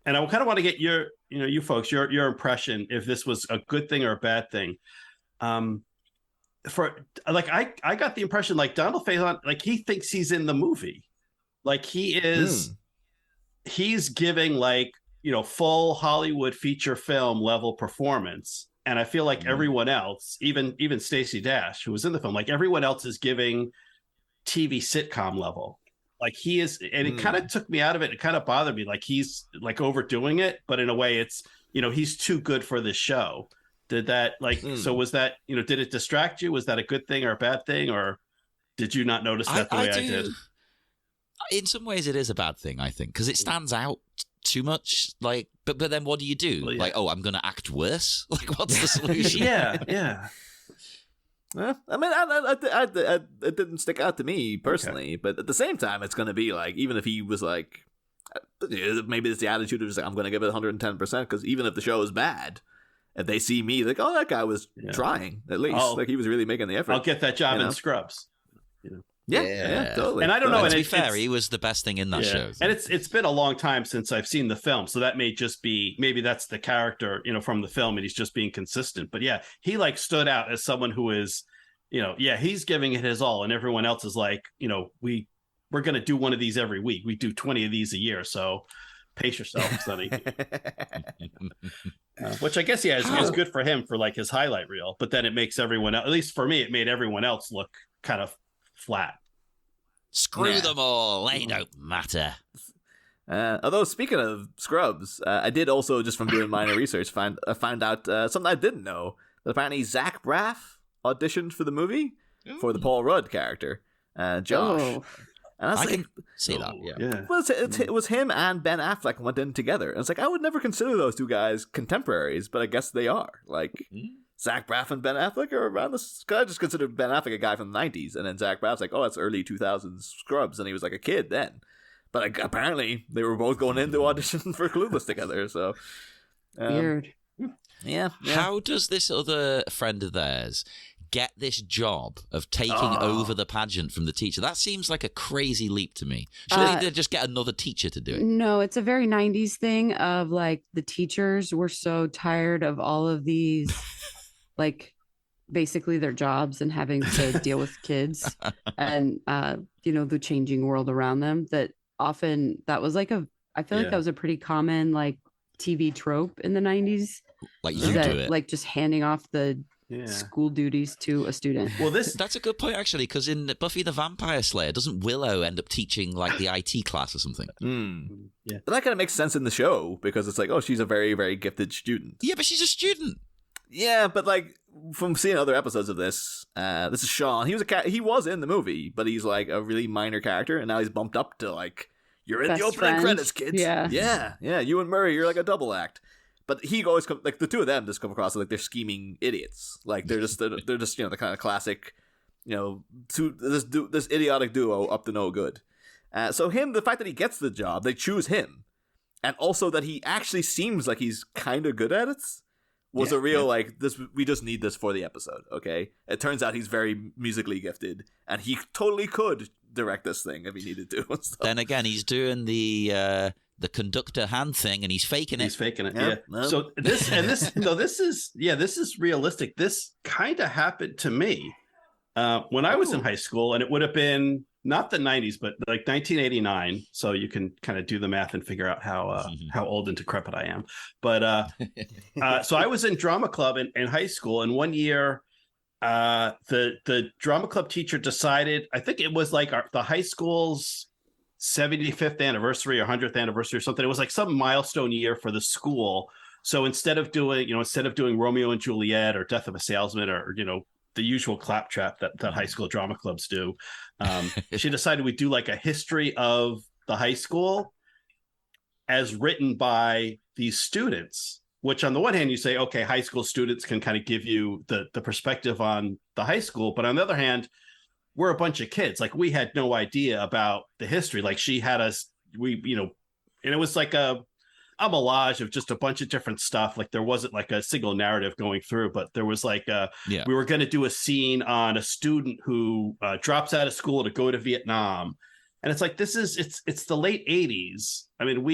kind of want to get you folks, your impression if this was a good thing or a bad thing. I got the impression like Donald Faison, like he thinks he's in the movie. Like he's giving like, full Hollywood feature film level performance. And I feel like everyone else, even Stacey Dash, who was in the film, like everyone else is giving TV sitcom level. Like he is, and it kind of took me out of it. It kind of bothered me. Like he's like overdoing it, but in a way it's, he's too good for this show. Did that so was that, did it distract you? Was that a good thing or a bad thing? Or did you not notice that the way I did? In some ways it is a bad thing, I think, because it stands out too much. Like, but then what do you do? Well, yeah. Like, oh, I'm going to act worse? Like, what's the solution? Yeah. I mean, it didn't stick out to me personally, but at the same time, it's going to be like, even if he was like, maybe it's the attitude of just like, I'm going to give it 110%, because even if the show is bad, if they see me, like, oh, that guy was trying, at least. Like, he was really making the effort. I'll get that job in Scrubs. Yeah, totally. And I don't know. And to be fair, he was the best thing in that show. And it's been a long time since I've seen the film, so that may just be, maybe that's the character, from the film, and he's just being consistent. But yeah, he like stood out as someone who is, he's giving it his all, and everyone else is like, we're going to do one of these every week. We do 20 of these a year, so pace yourself, Sonny. Which I guess is good for him for like his highlight reel, but then it makes everyone else, at least for me, it made everyone else look kind of flat. Screw them all. They don't matter. Although speaking of Scrubs, I did also, just from doing minor research, found out something I didn't know, that apparently Zach Braff auditioned for the movie for the Paul Rudd character, Josh. Oh. And I can see that. Yeah. Well, it was him and Ben Affleck went in together. And it's like, I would never consider those two guys contemporaries, but I guess they are. Like, Zach Braff and Ben Affleck are around this. I just considered Ben Affleck a guy from the 90s, and then Zach Braff's like, oh, that's early 2000s Scrubs, and he was like a kid then. But apparently, they were both going in to audition for Clueless together. So weird. Yeah. How does this other friend of theirs get this job of taking over the pageant from the teacher? That seems like a crazy leap to me. Should they just get another teacher to do it? No, it's a very 90s thing of like the teachers were so tired of all of these like basically their jobs and having to deal with kids and the changing world around them, that often that was like I feel like that was a pretty common like TV trope in the 90s. Like you do it. Like just handing off the school duties to a student. Well, that's a good point, actually, because in Buffy the Vampire Slayer, doesn't Willow end up teaching like the IT class or something? Yeah. But that kind of makes sense in the show, because it's like, oh, she's a very, very gifted student. Yeah, but she's a student. Yeah, but like from seeing other episodes of this is Sean. He was in the movie, but he's like a really minor character, and now he's bumped up to like, you're in Best the opening friend. credits, kids. Yeah. You and Murray, you're like a double act. But he always like the two of them just come across like they're scheming idiots. Like they're just the kind of classic, this idiotic duo up to no good. So the fact that he gets the job, they choose him, and also that he actually seems like he's kind of good at it, was a real like this. We just need this for the episode. Okay, it turns out he's very musically gifted, and he totally could direct this thing if he needed to. Then again, he's doing the conductor hand thing, and he's faking it. He's faking it. Yeah. So this is realistic. This kind of happened to me when I was in high school, and it would have been not the 90s, but like 1989. So you can kind of do the math and figure out how old and decrepit I am. But so I was in drama club in high school, and one year the drama club teacher decided, I think it was like the high school's 75th anniversary or 100th anniversary or something. It was like some milestone year for the school. So instead of doing Romeo and Juliet or Death of a Salesman or the usual claptrap that high school drama clubs do, she decided we'd do like a history of the high school as written by these students, which on the one hand you say, okay, high school students can kind of give you the perspective on the high school. But on the other hand, we're a bunch of kids. Like we had no idea about the history. Like she had us, and it was like a melange of just a bunch of different stuff. Like there wasn't like a single narrative going through, but there was like we were going to do a scene on a student who drops out of school to go to Vietnam. And it's like, it's the late 80s. I mean,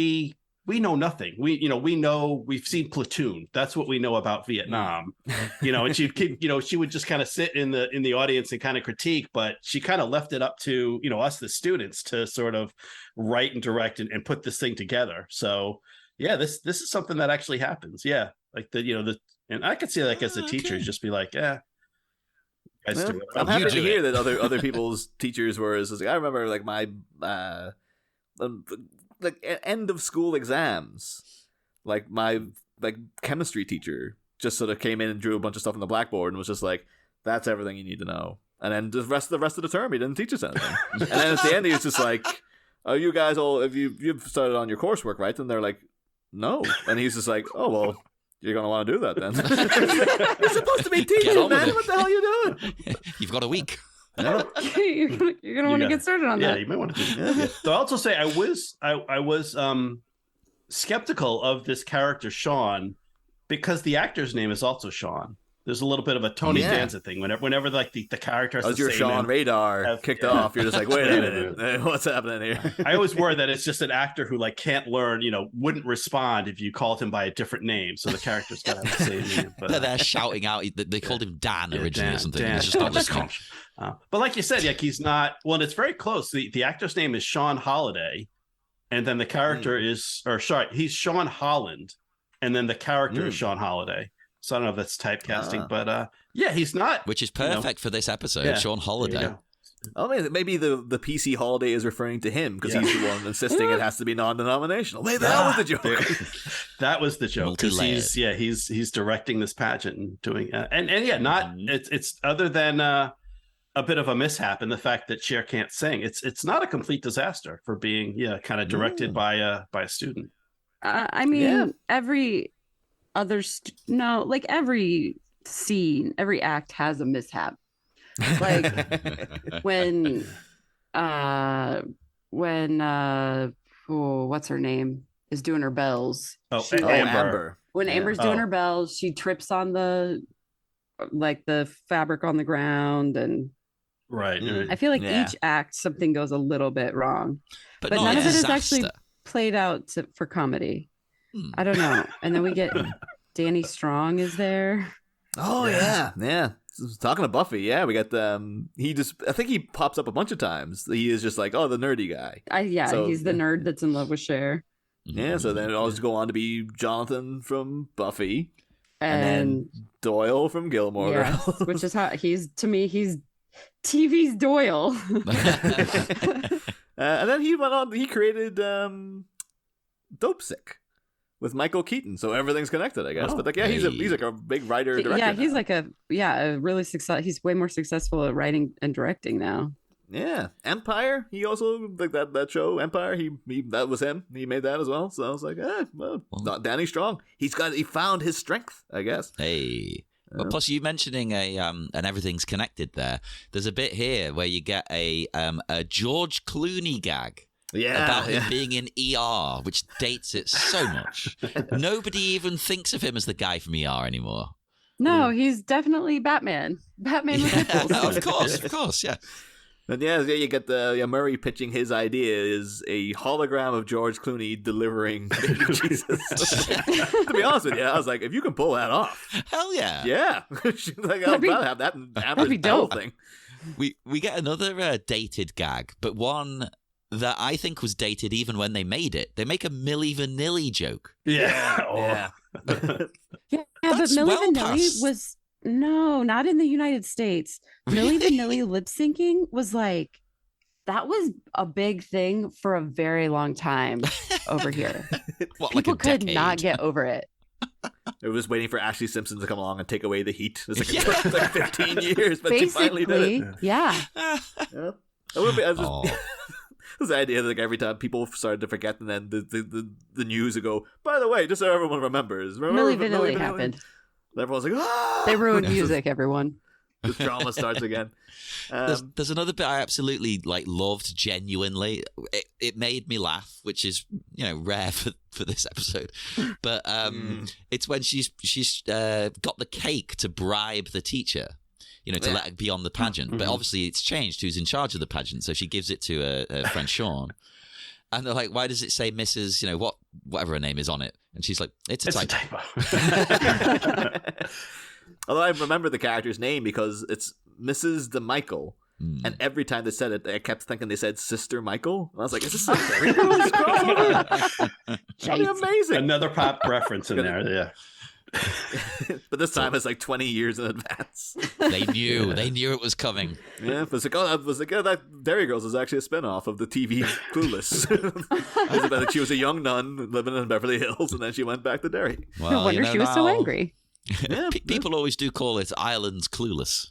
we know nothing. We've seen Platoon. That's what we know about Vietnam. And she'd keep, she would just kind of sit in the audience and kind of critique, but she kind of left it up to, us, the students, to sort of write and direct and put this thing together. So yeah, this is something that actually happens. Yeah. Like and I could see like as a teacher, just be like, yeah. I'm happy to hear that other people's teachers were like, I remember like my like end of school exams, like my chemistry teacher just sort of came in and drew a bunch of stuff on the blackboard and was just like, that's everything you need to know. And then the rest of the term he didn't teach us anything. And then at the end he was just like, oh, you guys all, if you've started on your coursework, right? And they're like, no. And he's just like, oh well, you're going to want to do that then. You're supposed to be teaching, man. What the hell are you doing? You've got a week. You're gonna want to get started on that. Yeah, you might want to do that. So I'll also say I was skeptical of this character Sean because the actor's name is also Sean. There's a little bit of a Tony Danza thing. Whenever like the character has as your Sean radar kicked off, you're just like, wait a minute, what's happening here? I always worry that it's just an actor who like can't learn, wouldn't respond if you called him by a different name. So the character's got to have the same name. But they're shouting out. They called him Dan originally or something. Dan. He's just not listening. But like you said, he's not. Well, it's very close. The actor's name is Sean Holiday, and then the character he's Sean Holland, and then the character is Sean Holiday. So I don't know if that's typecasting, but he's not. Which is perfect for this episode, Sean Holiday. Oh, maybe the PC Holiday is referring to him because he's the one insisting it has to be non-denominational. Maybe that was the joke. That was the joke. Because he's directing this pageant and doing it's other than a bit of a mishap in the fact that Cher can't sing. It's not a complete disaster for being kind of directed by a student. I mean, every other like every scene, every act has a mishap. Like when what's her name is doing her bells. Amber. When Amber's doing her bells, she trips on the fabric on the ground, and right. I feel like each act something goes a little bit wrong, but none of it is actually played out for comedy. I don't know. And then we get Danny Strong is there. Oh yeah. Talking to Buffy, we got I think he pops up a bunch of times. He is just like, the nerdy guy. So he's the nerd that's in love with Cher. Yeah, so then it always go on to be Jonathan from Buffy, and then Doyle from Gilmore Girls. Which is how he's TV's Doyle. And then he went on. He created Dope Sick with Michael Keaton, so everything's connected, I guess. But he's like a big writer director. Yeah, he's like a really success. He's way more successful at writing and directing now. Yeah, Empire. He also like that show Empire. He that was him. He made that as well. So I was like, not Danny Strong. He found his strength, I guess. Hey. Well, plus you mentioning and everything's connected there. There's a bit here where you get a George Clooney gag. About him being in ER, which dates it so much. Nobody even thinks of him as the guy from ER anymore. No, he's definitely Batman. Batman with nipples. Of course, yeah. And you get the Murray pitching his idea is a hologram of George Clooney delivering baby Jesus. To be honest with you, I was like, if you can pull that off, hell yeah, yeah. Like, I'll rather have that and Amber's bell thing. We get another dated gag, but one that I think was dated even when they made it. They make a Milli Vanilli joke. Yeah, but Milli Vanilli was not in the United States. Milli Vanilli lip syncing was like that was a big thing for a very long time over here. People could not get over it. It was waiting for Ashley Simpson to come along and take away the heat. It was like 15 years, but she finally did it. Yeah. This idea that like every time people started to forget, and then the news would go, by the way, just so everyone remembers. Milli Vanilli happened. Everyone's like, ah! They ruined music, everyone. The drama starts again. There's another bit I absolutely loved genuinely. It made me laugh, which is rare for this episode. But it's when she's got the cake to bribe the teacher. To let her be on the pageant. But obviously it's changed who's in charge of the pageant. So she gives it to her friend Sean. And they're like, why does it say Mrs. Whatever her name is on it? And she's like, it's a typo. Although I remember the character's name because it's Mrs. DeMichael. And every time they said it, I kept thinking they said Sister Michael. And I was like, is this a Derry Girls crossover? That'd be amazing. Another pop reference in there, yeah. But this time it's like 20 years in advance. They knew it was coming. Yeah, it was like, that Derry Girls is actually a spinoff of the TV Clueless. It was about she was a young nun living in Beverly Hills, and then she went back to Derry. Well, no wonder she was so angry. Yeah, people always do call it Ireland's Clueless.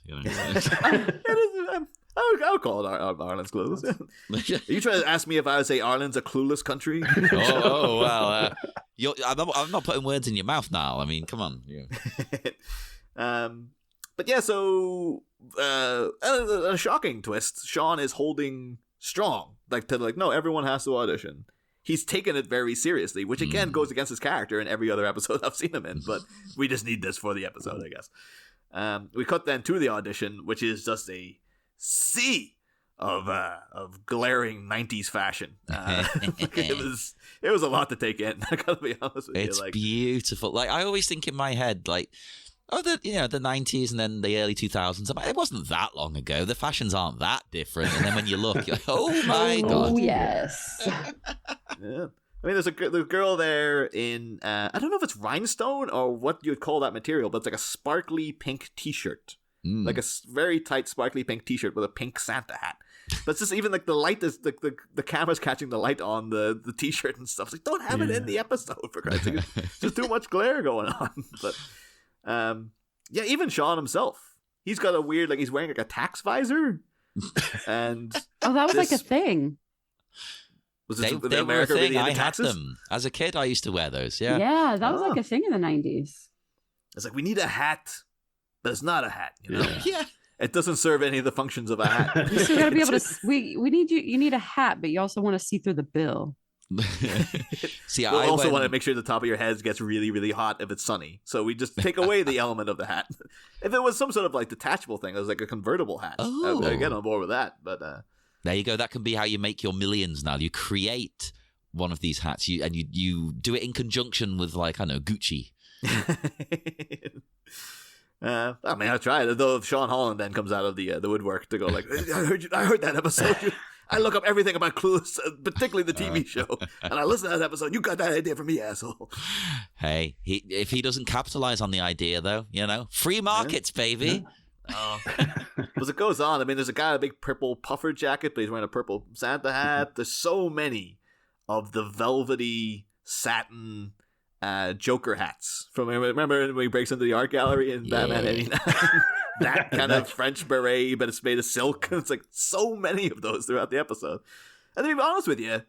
I'll call it Ireland's Clueless. Are you trying to ask me if I would say Ireland's a clueless country? Well, I'm not putting words in your mouth now. I mean, come on. Yeah. But yeah, so a shocking twist. Sean is holding strong, no, everyone has to audition. He's taken it very seriously, which again goes against his character in every other episode I've seen him in. But we just need this for the episode, I guess. We cut then to the audition, which is just a sea of glaring 90s fashion. It was a lot to take in. I gotta be honest with you. It's beautiful. Like, I always think in my head, like, the 90s and then the early 2000s. It wasn't that long ago. The fashions aren't that different. And then when you look, you're like, oh my god. Oh yes. Yeah. I mean, there's a girl there in I don't know if it's rhinestone or what you'd call that material, but it's like a sparkly pink T-shirt. Like a very tight, sparkly pink T-shirt with a pink Santa hat. But it's just even like the light is the camera's catching the light on the T-shirt and stuff. It's like, don't have it in the episode for Christ's sake. There's just too much glare going on. But yeah, even Sean himself, he's got a weird he's wearing like a tax visor. And that was like a thing. Was they America were a thing. really I into had taxes? them as a kid. I used to wear those. Yeah. Yeah, that was like a thing in the 90s. It's like, we need a hat. But it's not a hat, Yeah. It doesn't serve any of the functions of a hat. You still gotta be able to. We need you. You need a hat, but you also want to see through the bill. See, I also want to make sure the top of your head gets really, really hot if it's sunny. So we just take away the element of the hat. If it was some sort of detachable thing, it was like a convertible hat. I'd get on board with that. But there you go. That can be how you make your millions now. You create one of these hats, and you do it in conjunction with Gucci. I mean, I tried. Though if Sean Holland then comes out of the woodwork to go I heard that episode. I look up everything about Clueless, particularly the TV show, and I listen to that episode. You got that idea from me, asshole. Hey, if he doesn't capitalize on the idea, though, free markets, baby. As it goes on, I mean, there's a guy with a big purple puffer jacket, but he's wearing a purple Santa hat. There's so many of the velvety satin Joker hats from, remember when he breaks into the art gallery in Batman 89? That kind of French beret, but it's made of silk. It's like so many of those throughout the episode. And to be honest with you,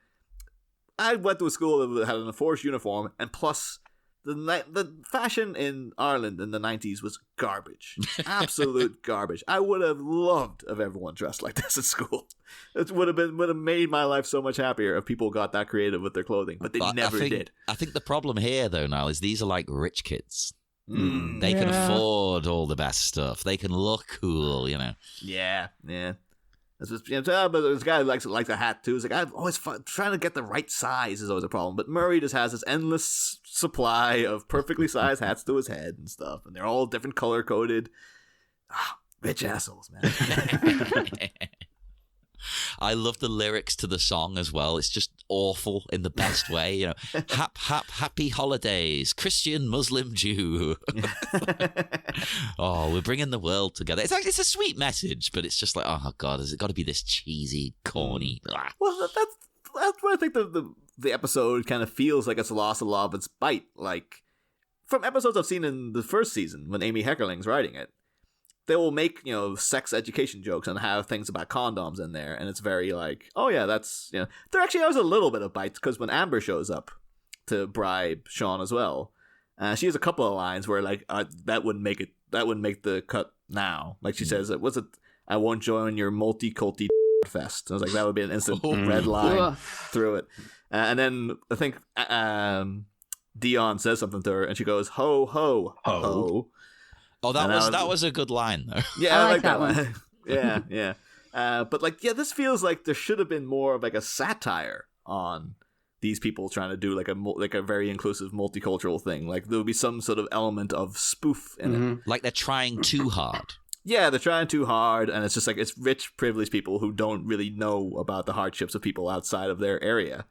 I went to a school that had an enforced uniform, and plus the fashion in Ireland in the 90s was garbage. Absolute garbage. I would have loved if everyone dressed like this at school. It would have made my life so much happier if people got that creative with their clothing, but they never did. I think the problem here, though, Niall, is these are like rich kids. They can afford all the best stuff. They can look cool, Yeah. But this guy likes a hat too. It's like, I'm always trying to get the right size is always a problem. But Murray just has this endless supply of perfectly sized hats to his head and stuff, and they're all different color coded. Rich assholes, man. I love the lyrics to the song as well. It's just awful in the best way. Happy holidays, Christian, Muslim, Jew. We're bringing the world together. It's a sweet message, but it's just like, oh god, has it got to be this cheesy, corny? Well, that's where I think the episode kind of feels like it's lost a lot of its bite. Like from episodes I've seen in the first season when Amy Heckerling's writing it, they will make, sex education jokes and have things about condoms in there. And it's very like, oh yeah, that's, there actually was a little bit of bites because when Amber shows up to bribe Sean as well, she has a couple of lines where that wouldn't make the cut now. Like she says, I won't join your multi-culti fest. I was like, that would be an instant red line through it. And then I think Dion says something to her and she goes, ho, ho, ho. Oh, that was a good line, though. Yeah, I like that one. Yeah. But this feels like there should have been more of a satire on these people trying to do like a very inclusive multicultural thing. Like there would be some sort of element of spoof in it. Like they're trying too hard. Yeah, they're trying too hard, and it's just like it's rich, privileged people who don't really know about the hardships of people outside of their area.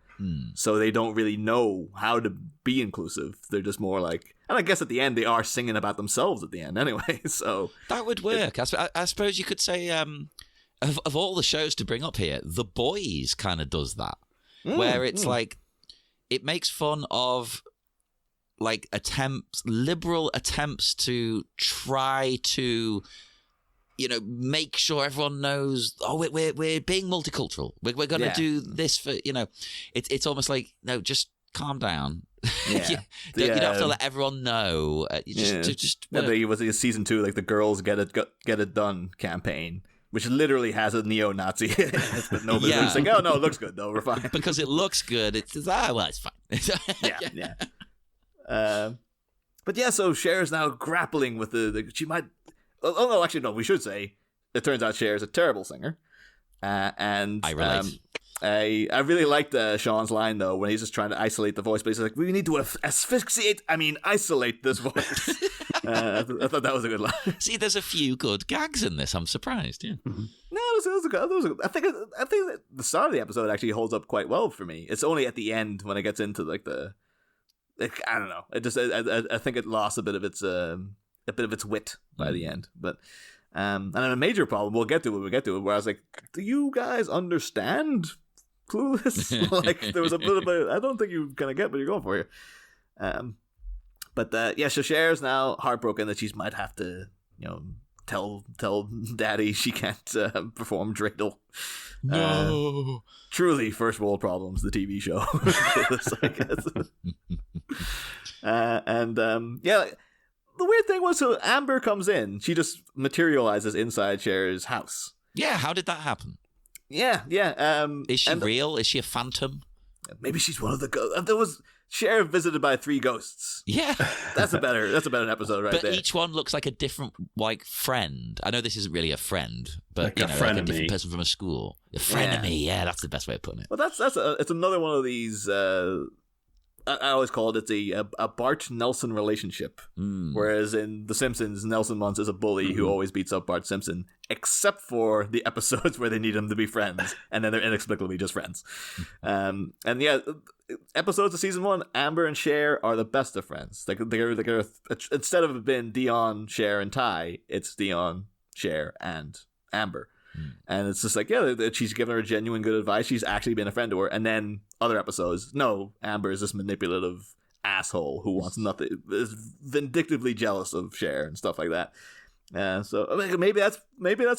So they don't really know how to be inclusive. They're just more like, and I guess at the end they are singing about themselves at the end anyway. So that would work. I suppose you could say of all the shows to bring up here, The Boys kind of does that, where it's like it makes fun of like liberal attempts to try to, make sure everyone knows, we're being multicultural. We're going to do this for, it's almost like, no, just calm down. Yeah. You don't have to let everyone know. There was a season 2, like the Girls Get It Done campaign, which literally has a neo-Nazi in it, but nobody's like, oh no, it looks good though, we're fine. Because it looks good, it's fine. Yeah. But yeah, so Cher's now grappling with she might. Oh no, actually no. We should say it turns out Cher is a terrible singer, and I relate. I really liked Sean's line though when he's just trying to isolate the voice, but he's like, "We need to isolate this voice." I thought that was a good line. See, there's a few good gags in this. I'm surprised. Yeah. No, it was I think the start of the episode actually holds up quite well for me. It's only at the end when it gets into like I don't know. I think it lost a bit of its wit by the end. But and then a major problem we'll get to when we get to it, where I was like, do you guys understand Clueless? Like there was a bit of a, I don't think you kind of get what you're going for here. So Cher's now heartbroken that she might have to, tell Daddy she can't perform dreidel. No. Truly first world problems, the TV show. The weird thing was, so Amber comes in, she just materializes inside Cher's house. Yeah, how did that happen? Yeah. Is she real? Is she a phantom? Maybe she's one of the ghosts. There was Cher visited by 3 ghosts. Yeah. That's a better episode right there. But each one looks like a different, friend. I know this isn't really a friend, but like a different person from a school. A frenemy, yeah, that's the best way of putting it. Well, it's another one of these. I always call it a Bart Nelson relationship. Whereas in The Simpsons, Nelson Muntz is a bully who always beats up Bart Simpson, except for the episodes where they need him to be friends, and then they're inexplicably just friends. Episodes of season 1, Amber and Cher are the best of friends. They're instead of it being Dion, Cher, and Ty, it's Dion, Cher, and Amber. And it's just like, she's given her genuine good advice. She's actually been a friend to her. And then other episodes, no, Amber is this manipulative asshole who wants nothing, is vindictively jealous of Cher and stuff like that. So maybe that's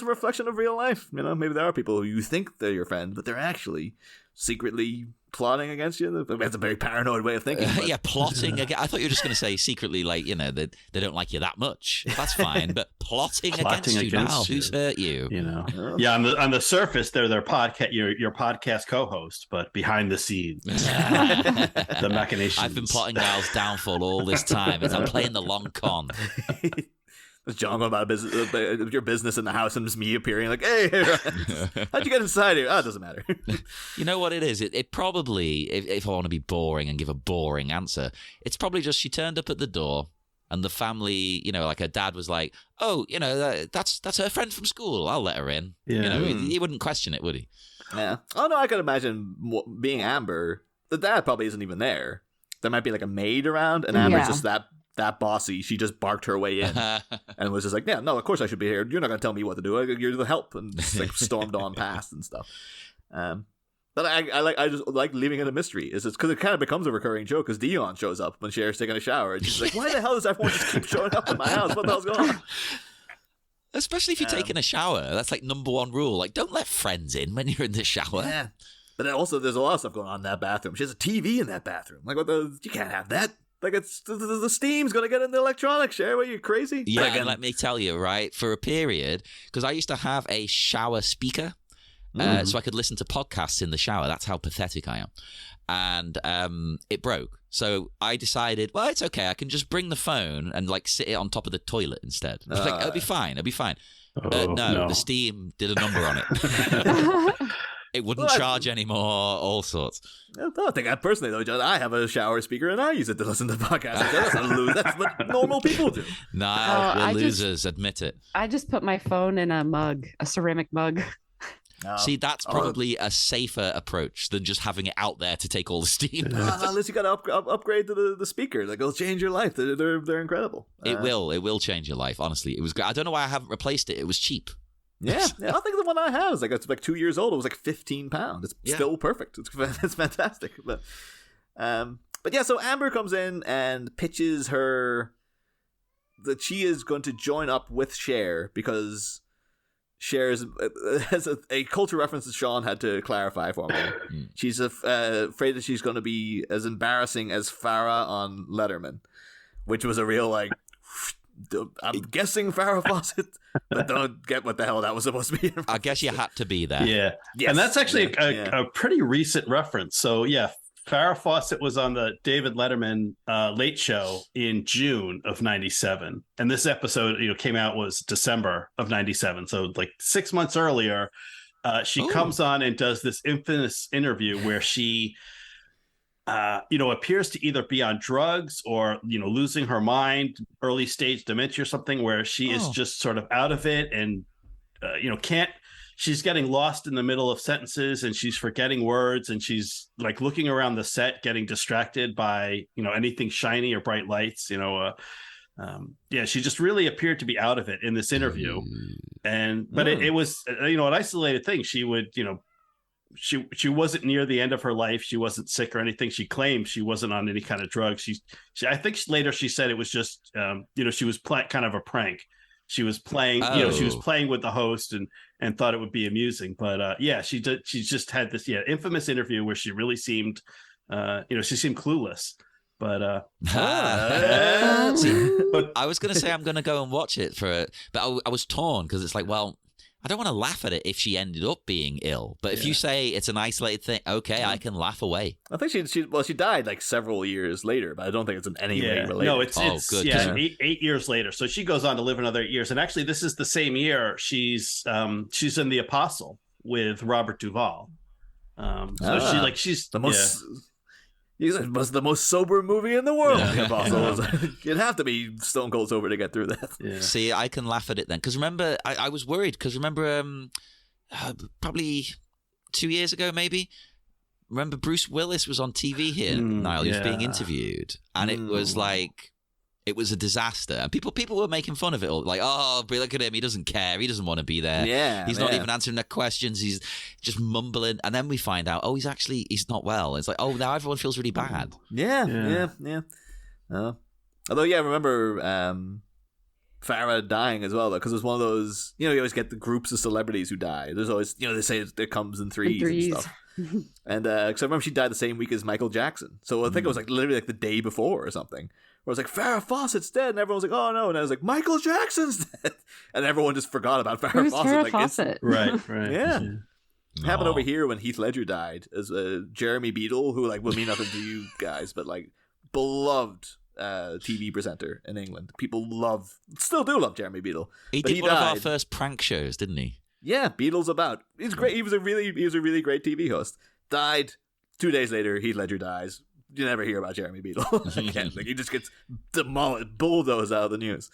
a reflection of real life. Maybe there are people who you think they're your friend, but they're actually secretly plotting against you. That's a very paranoid way of thinking. Plotting again. I thought you were just going to say secretly, they don't like you that much. That's fine, but plotting against you now. Who's hurt you? Yeah. On the surface, they're their podcast, your podcast co-host, but behind the scenes, the machinations. I've been plotting Niall's downfall all this time as I'm playing the long con. There's John going about your business in the house, and just me appearing like, hey, how'd you get inside here? Oh, it doesn't matter. You know what it is? It probably, if I want to be boring and give a boring answer, it's probably just she turned up at the door and the family, like her dad was like, oh, that's her friend from school. I'll let her in. Yeah. He wouldn't question it, would he? Yeah. Oh, no, I could imagine being Amber, the dad probably isn't even there. There might be like a maid around, and Amber's just that bossy. She just barked her way in and was just like, yeah, no, of course I should be here. You're not going to tell me what to do. You're the help. And just, stormed on past and stuff. But I just like leaving it a mystery. It's because it kind of becomes a recurring joke because Dion shows up when Cher's taking a shower and she's like, why the hell does everyone just keep showing up in my house? What the hell's going on? Especially if you're taking a shower. That's like number 1 rule. Like, don't let friends in when you're in the shower. Yeah. But then also there's a lot of stuff going on in that bathroom. She has a TV in that bathroom. Like, you can't have that. Like, it's the steam's going to get in the electronics, Cher. Are you crazy? Yeah, and let me tell you, right, for a period, because I used to have a shower speaker, so I could listen to podcasts in the shower. That's how pathetic I am. And it broke. So I decided, well, it's okay. I can just bring the phone and, sit it on top of the toilet instead. I was like, it'll be fine. No, the steam did a number on it. It wouldn't charge anymore, all sorts. I don't think I personally, though, John, I have a shower speaker and I use it to listen to podcasts. That's not a lose. That's what normal people do. Nah, we're losers, admit it. I just put my phone in a mug, a ceramic mug. See, that's probably a safer approach than just having it out there to take all the steam. At least you got to upgrade to the speaker. Like, it'll change your life. They're incredible. It will change your life. Honestly, it was great. I don't know why I haven't replaced it. It was cheap. Yeah, I think the one I have is it's like 2 years old. It was like £15. It's still perfect. It's fantastic. But yeah, so Amber comes in and pitches her that she is going to join up with Cher because Cher has a culture reference that Sean had to clarify for me. She's afraid that she's going to be as embarrassing as Farrah on Letterman, which was a real like. I'm guessing Farrah Fawcett, but don't get what the hell that was supposed to be. I guess you had to be there. Yeah. Yes. And that's actually a pretty recent reference. So, yeah, Farrah Fawcett was on the David Letterman Late Show in June of 97. And this episode, came out was December of 97. So, like 6 months earlier, she comes on and does this infamous interview where she... appears to either be on drugs or, losing her mind, early stage dementia or something, where she is just sort of out of it and, she's getting lost in the middle of sentences and she's forgetting words and she's like looking around the set, getting distracted by, anything shiny or bright lights, she just really appeared to be out of it in this interview. But it was, an isolated thing. She would, she wasn't near the end of her life. She wasn't sick or anything. She claimed she wasn't on any kind of drugs. She I think later she said it was just, she was kind of a prank. She was playing, she was playing with the host and thought it would be amusing. But she just had this infamous interview where she really seemed, she seemed clueless. But I was going to say I'm going to go and watch it but I was torn because it's like, well, I don't want to laugh at it if she ended up being ill. But if you say it's an isolated thing, okay, I can laugh away. I think she died like several years later, but I don't think it's in any way related. No, it's good. Yeah, 8 years later. So she goes on to live another 8 years. And actually, this is the same year she's in The Apostle with Robert Duvall. She's the most. It was the most sober movie in the world. The Apostle. You'd have to be stone cold sober to get through that. Yeah. See, I can laugh at it then. Because remember, I was worried. Because remember, probably 2 years ago, maybe. Remember, Bruce Willis was on TV here, Niall. He was being interviewed. And it was like, it was a disaster. And people were making fun of it all. Like, oh, look at him. He doesn't care. He doesn't want to be there. Yeah, he's not even answering their questions. He's just mumbling. And then we find out, he's not well. It's like, now everyone feels really bad. Yeah. Although, remember Farrah dying as well, though, because it was one of those, you always get the groups of celebrities who die. There's always, they say it comes in threes and stuff. And because I remember she died the same week as Michael Jackson. So I think it was like literally like the day before or something. Where it was like, Farrah Fawcett's dead, and everyone was like, oh no, and I was like, Michael Jackson's dead, and everyone just forgot about Farrah Fawcett. Farrah Fawcett? Right. Yeah. Happened over here when Heath Ledger died as Jeremy Beadle, who will mean nothing to you guys, but beloved TV presenter in England. People still do love Jeremy Beadle. He did one of our first prank shows, didn't he? Yeah, Beadle's About. He's great. He was a really great TV host. Died 2 days later. Heath Ledger dies. You never hear about Jeremy Beadle again. He just gets bulldozed out of the news.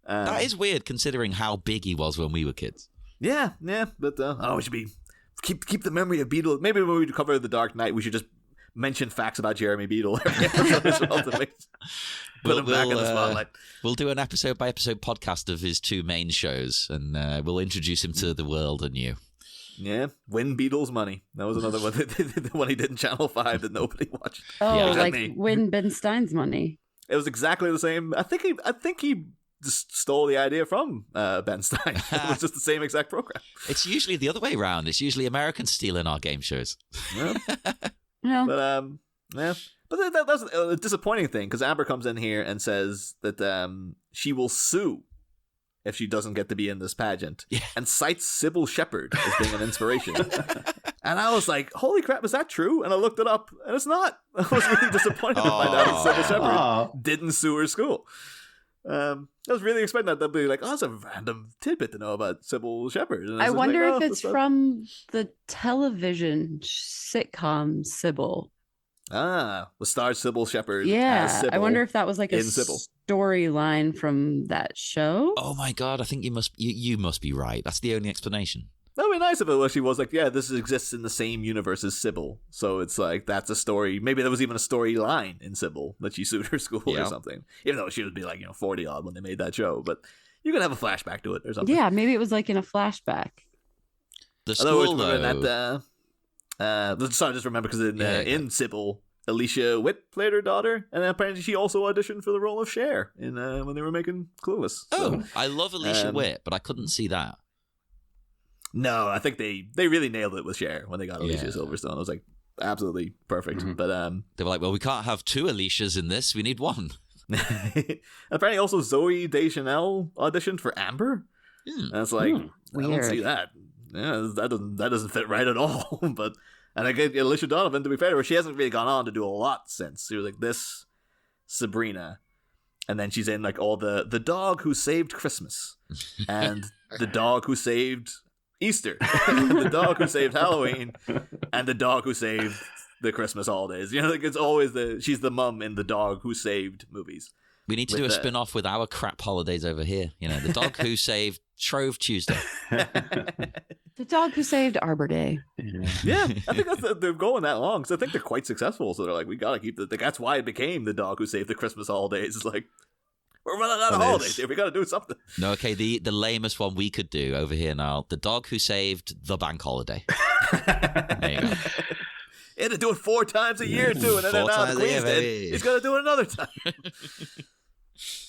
That is weird considering how big he was when we were kids. Yeah, but we should keep the memory of Beadle. Maybe when we cover The Dark Knight, we should just mention facts about Jeremy Beadle every episode as well to put him back in the spotlight. We'll do an episode by episode podcast of his two main shows, and we'll introduce him to the world anew. Yeah, Win Beadle's Money. That was another one. The one he did in Channel 5 that nobody watched. Oh, Win Ben Stein's Money. It was exactly the same. I think he just stole the idea from Ben Stein. It was just the same exact program. It's usually the other way around. It's usually Americans stealing our game shows. Yeah. Yeah. But that's a disappointing thing because Amber comes in here and says that she will sue if she doesn't get to be in this pageant, and cites Sybil Shepherd as being an inspiration. And I was like, holy crap, is that true? And I looked it up, and it's not. I was really disappointed to find out that Sybil Shepherd didn't sue her school. I was really expecting that they'd be like, "Oh, that's a random tidbit to know about Sybil Shepherd." And I was wonder like, if it's from the television sitcom Sybil. was starred Sybil Shepherd. Yeah, as Sybil I wonder if that was like a Sybil. storyline from that show. Oh my god, I think you must be right. That's the only explanation. That would be nice if it actually was like, yeah, this exists in the same universe as Sybil. So it's like, that's a story. Maybe there was even a storyline in Sybil that she sued her school or something. Even though she would be like, 40 odd when they made that show. But you could have a flashback to it or something. Yeah, maybe it was like in a flashback. The school, sorry, just remember, because in Sybil, Alicia Witt played her daughter, and apparently she also auditioned for the role of Cher in when they were making Clueless. Oh, I love Alicia Witt, but I couldn't see that. No, I think they really nailed it with Cher when they got Alicia Silverstone. I was like, absolutely perfect. Mm-hmm. But they were like, well, we can't have two Alicias in this. We need one. Apparently also Zoe Deschanel auditioned for Amber. And it's like, I don't see that. Yeah, that doesn't fit right at all. And I get Alicia Donovan, to be fair to her, she hasn't really gone on to do a lot since. She was like this, Sabrina, and then she's in like all the dog who saved Christmas, and the dog who saved Easter, the dog who saved Halloween, and the dog who saved the Christmas holidays. Like it's always she's the mum in the dog who saved movies. We need to do a spin-off with our crap holidays over here. The dog who saved Shrove Tuesday. The dog who saved Arbor Day. Yeah, I think they're going that long. So I think they're quite successful. So they're like, we got to keep that's why it became the dog who saved the Christmas holidays. It's like, we're running out of holidays here. We got to do something. No, okay, the lamest one we could do over here now, the dog who saved the bank holiday. There you go. He had to do it 4 times a year, too. And then now the Queen's dead, he's got to do it another time.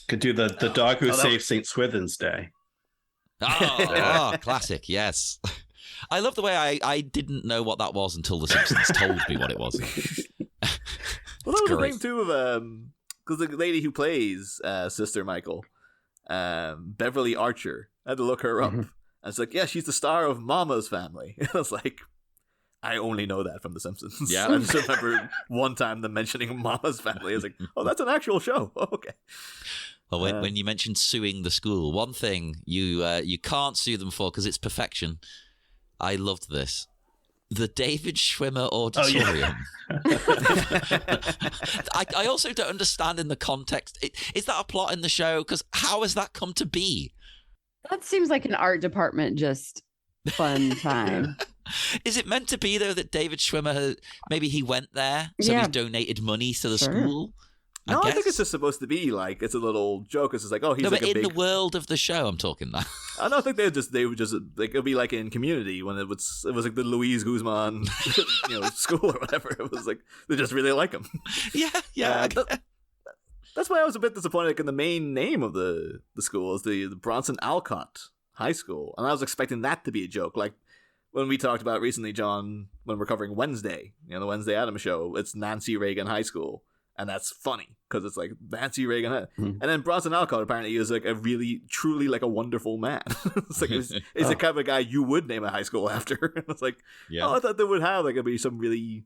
Could do the dog who saved St. Swithin's Day. Oh, classic, yes. I love the way I didn't know what that was until The Simpsons told me what it was. Well, that was the thing, too, of... Because the lady who plays Sister Michael, Beverly Archer, I had to look her up. And it's like, yeah, she's the star of Mama's Family. And I was like, I only know that from The Simpsons. Yeah. I just remember one time them mentioning Mama's Family. I was like, oh, that's an actual show. Oh, okay. Well, when you mentioned suing the school, one thing you can't sue them for because it's perfection. I loved this. The David Schwimmer Auditorium. Oh, yeah. I also don't understand in the context. Is that a plot in the show? Because how has that come to be? That seems like an art department just fun time. Is it meant to be, though, that David Schwimmer, maybe he went there, so he's donated money to the school? I think it's just supposed to be like, it's a little joke. It's just like, oh, he's like but a in big... the world of the show, I'm talking that. I don't think they would just like, it'll be like in Community when it was like the Luis Guzman, school or whatever. It was like, they just really like him. Yeah. That's why I was a bit disappointed. Like, in the main name of the school is the Bronson Alcott High School. And I was expecting that to be a joke. Like, when we talked about recently, John, when we're covering Wednesday, the Wednesday Addams show, it's Nancy Reagan High School. And that's funny because it's like Nancy Reagan. And then Bronson Alcott apparently is like a really, truly like a wonderful man. It's like, he's the kind of a guy you would name a high school after. And it's like, I thought they would have like, it'd be some really,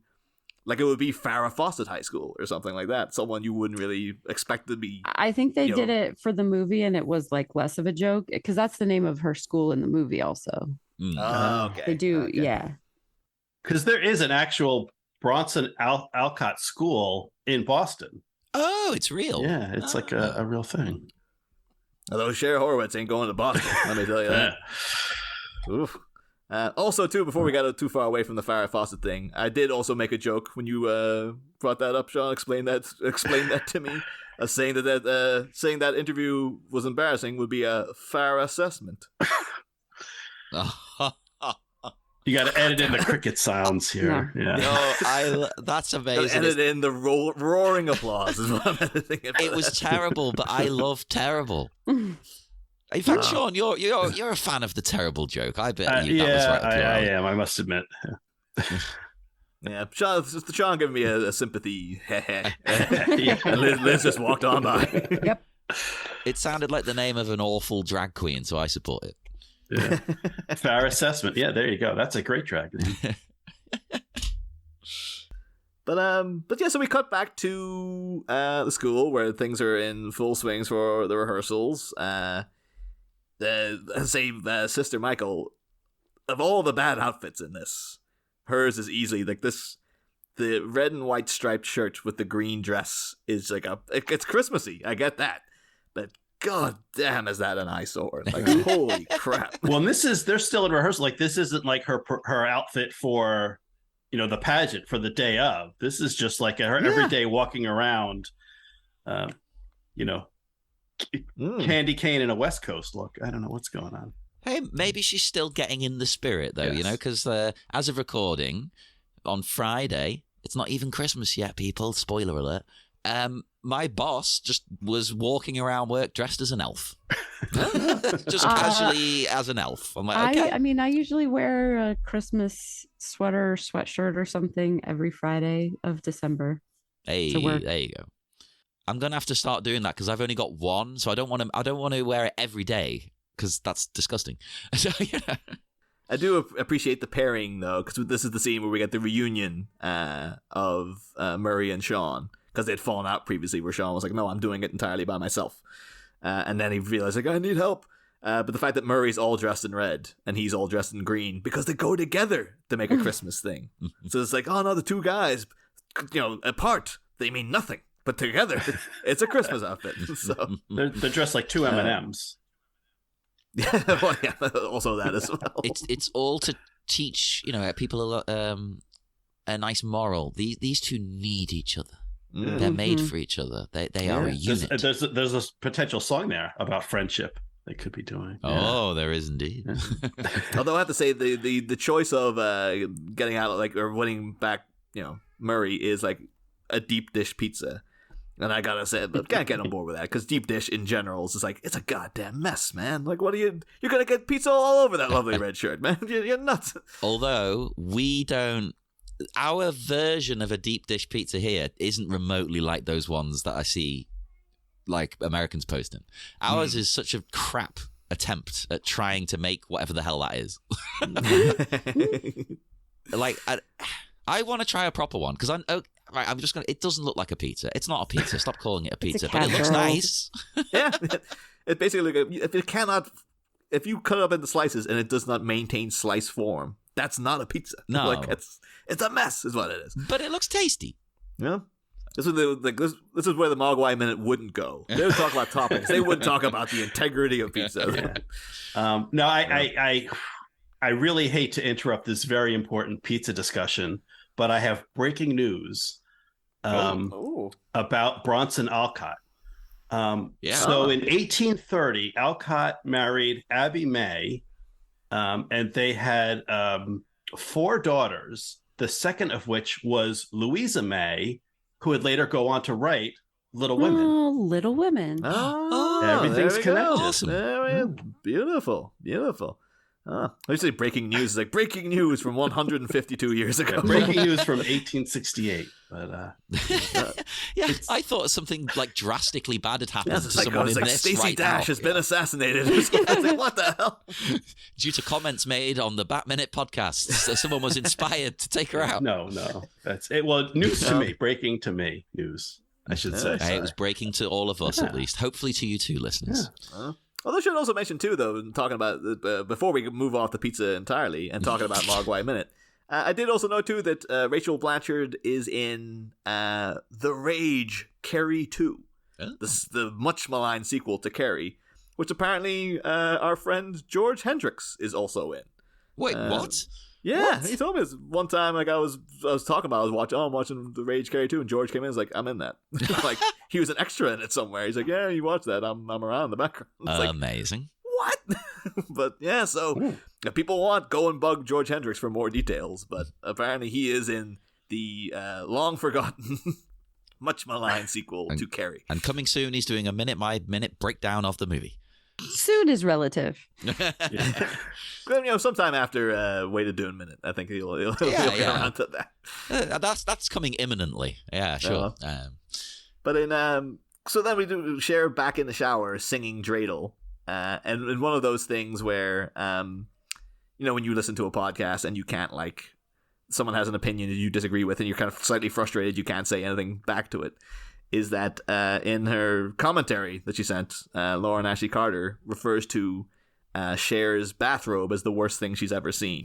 like it would be Farrah Fawcett High School or something like that. Someone you wouldn't really expect to be. I think they did it for the movie and it was like less of a joke because that's the name of her school in the movie also. Okay. They do, yeah. Because there is an actual Bronson Alcott School in Boston. Oh, it's real. Yeah, it's like a real thing. Although Cher Horowitz ain't going to Boston, let me tell you that. Oof. Also, too, before we got too far away from the Farrah Fawcett thing, I did also make a joke when you brought that up, Sean. Explain that to me. Saying that interview was embarrassing would be a Farrah assessment. You got to edit in the cricket sounds here. Yeah. That's amazing. Edit in the roaring applause is what I'm editing. It was terrible, but I love terrible. In fact, Sean, you're a fan of the terrible joke. I bet that was right up your alley. I am. I must admit. Yeah, Sean giving me a sympathy. Liz just walked on by. Yep. It sounded like the name of an awful drag queen, so I support it. Yeah. Fair assessment. Yeah, there you go. That's a great drag name. But yeah, so we cut back to the school where things are in full swings for the rehearsals. Sister Michael, of all the bad outfits in this, hers is easily like this. The red and white striped shirt with the green dress is like it's Christmassy. I get that, but god damn, is that an eyesore? Like holy crap. Well, and they're still in rehearsal. Like this isn't like her outfit for, the pageant for the day of. This is just like her everyday walking around, candy cane in a West Coast look. I don't know what's going on. Hey, maybe she's still getting in the spirit, though, Yes. because as of recording, on Friday, it's not even Christmas yet, people. Spoiler alert. My boss just was walking around work dressed as an elf. Just casually as an elf. I'm like, okay. I mean, I usually wear a Christmas sweater, sweatshirt or something every Friday of December. Hey, to work. there you go. I'm gonna have to start doing that because I've only got one, so I don't want to wear it every day because that's disgusting. So, yeah. I do appreciate the pairing though, because this is the scene where we get the reunion of Murray and Sean, because they'd fallen out previously, where Sean was like, "No, I'm doing it entirely by myself," and then he realized like, "I need help." But the fact that Murray's all dressed in red and he's all dressed in green, because they go together to make a Christmas thing. So it's like, oh no, the two guys, apart, they mean nothing, but together, it's a Christmas outfit. So They're dressed like two M&Ms. Yeah, well, yeah, also that as well. It's all to teach people a nice moral. These two need each other. Mm. They're made for each other. They are a unit. There's a potential song there about friendship they could be doing. Oh, there is indeed. Although I have to say the choice of getting out or winning back, Murray is like a deep dish pizza. And I gotta say, I can't get on board with that, because deep dish in general is just like, it's a goddamn mess, man. Like, you're gonna get pizza all over that lovely red shirt, man. You're nuts. Although our version of a deep dish pizza here isn't remotely like those ones that I see like Americans posting. Ours is such a crap attempt at trying to make whatever the hell that is. Like, I want to try a proper one, because I'm just gonna. It doesn't look like a pizza. It's not a pizza. Stop calling it a pizza. But it looks nice. Yeah, it's basically like if you cut it up into slices and it does not maintain slice form, that's not a pizza. No, like it's a mess, is what it is. But it looks tasty. Yeah. This is where the Mogwai Minute wouldn't go. They would talk about toppings. They wouldn't talk about the integrity of pizza. Yeah. No, I really hate to interrupt this very important pizza discussion, but I have breaking news about Bronson Alcott. So in 1830, Alcott married Abby May, and they had 4 daughters, the second of which was Louisa May, who would later go on to write Little Women. Oh, Little Women. Everything's connected. Awesome. Beautiful. I used to say breaking news is like breaking news from 152 years ago. Breaking news from 1868. But I thought something like drastically bad had happened to like, someone in this Stacey right Dash now. has been assassinated. I was like, what the hell? Due to comments made on the Bat Minute podcast, so someone was inspired to take her out. No, that's it. Well, news to me, breaking to me, news, I should say. Hey, it was breaking to all of us, at least. Hopefully to you too, listeners. Yeah. Although I should also mention too, though, talking about before we move off the pizza entirely and talking about Mogwai Minute, I did also know too that Rachel Blanchard is in The Rage Carrie 2, the much maligned sequel to Carrie, which apparently our friend George Hendricks is also in. Wait, what? Yeah, What? he told me this one time. Like I was talking about, I'm watching The Rage Carrie 2, and George came in. And was like, I'm in that. Like he was an extra in it somewhere. He's like, yeah, you watch that. I'm around in the background. It's Amazing. like, what? But yeah, so if people go and bug George Hendricks for more details. But apparently he is in the long forgotten, much maligned sequel to Carrie. And coming soon, he's doing a minute breakdown of the movie. Soon is relative. Sometime after Way to Dune Minute, I think he'll get around to that. That's coming imminently. Yeah, sure. But in so then we do Cher back in the shower singing dreidel, and in one of those things where when you listen to a podcast and you can't someone has an opinion that you disagree with and you're kind of slightly frustrated, you can't say anything back to it, is that in her commentary that she sent, Lauren Ashley Carter refers to Cher's bathrobe as the worst thing she's ever seen.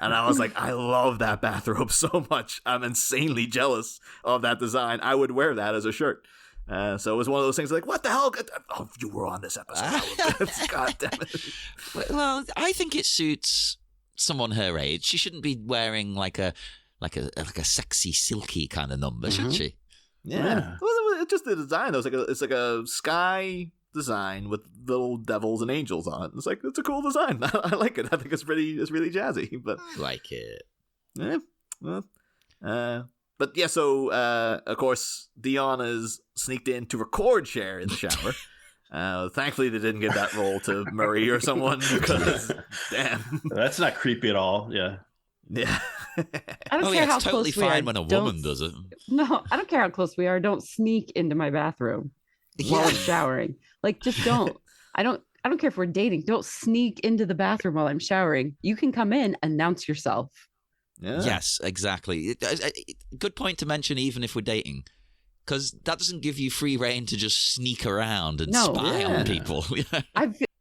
And I was like, I love that bathrobe so much. I'm insanely jealous of that design. I would wear that as a shirt. So it was one of those things like, what the hell? Oh, you were on this episode. God damn it. Well, I think it suits someone her age. She shouldn't be wearing like a sexy, silky kind of number, should she? Yeah. Well, it's just the design. It's like a sky design with little devils and angels on it. It's like, it's a cool design. I like it. I think it's really jazzy. But I like it. Yeah. Well, but yeah, so of course Dion is sneaked in to record Cher in the shower. Thankfully they didn't give that role to Murray or someone, because damn, that's not creepy at all. Yeah. I don't care how it's totally close we fine are. when a woman does it. No, I don't care how close we are. Don't sneak into my bathroom while I'm showering. Like, just don't. I don't care if we're dating. Don't sneak into the bathroom while I'm showering. You can come in, announce yourself. Yeah. Yes, exactly. Good point to mention, even if we're dating, because that doesn't give you free reign to just sneak around and spy on people.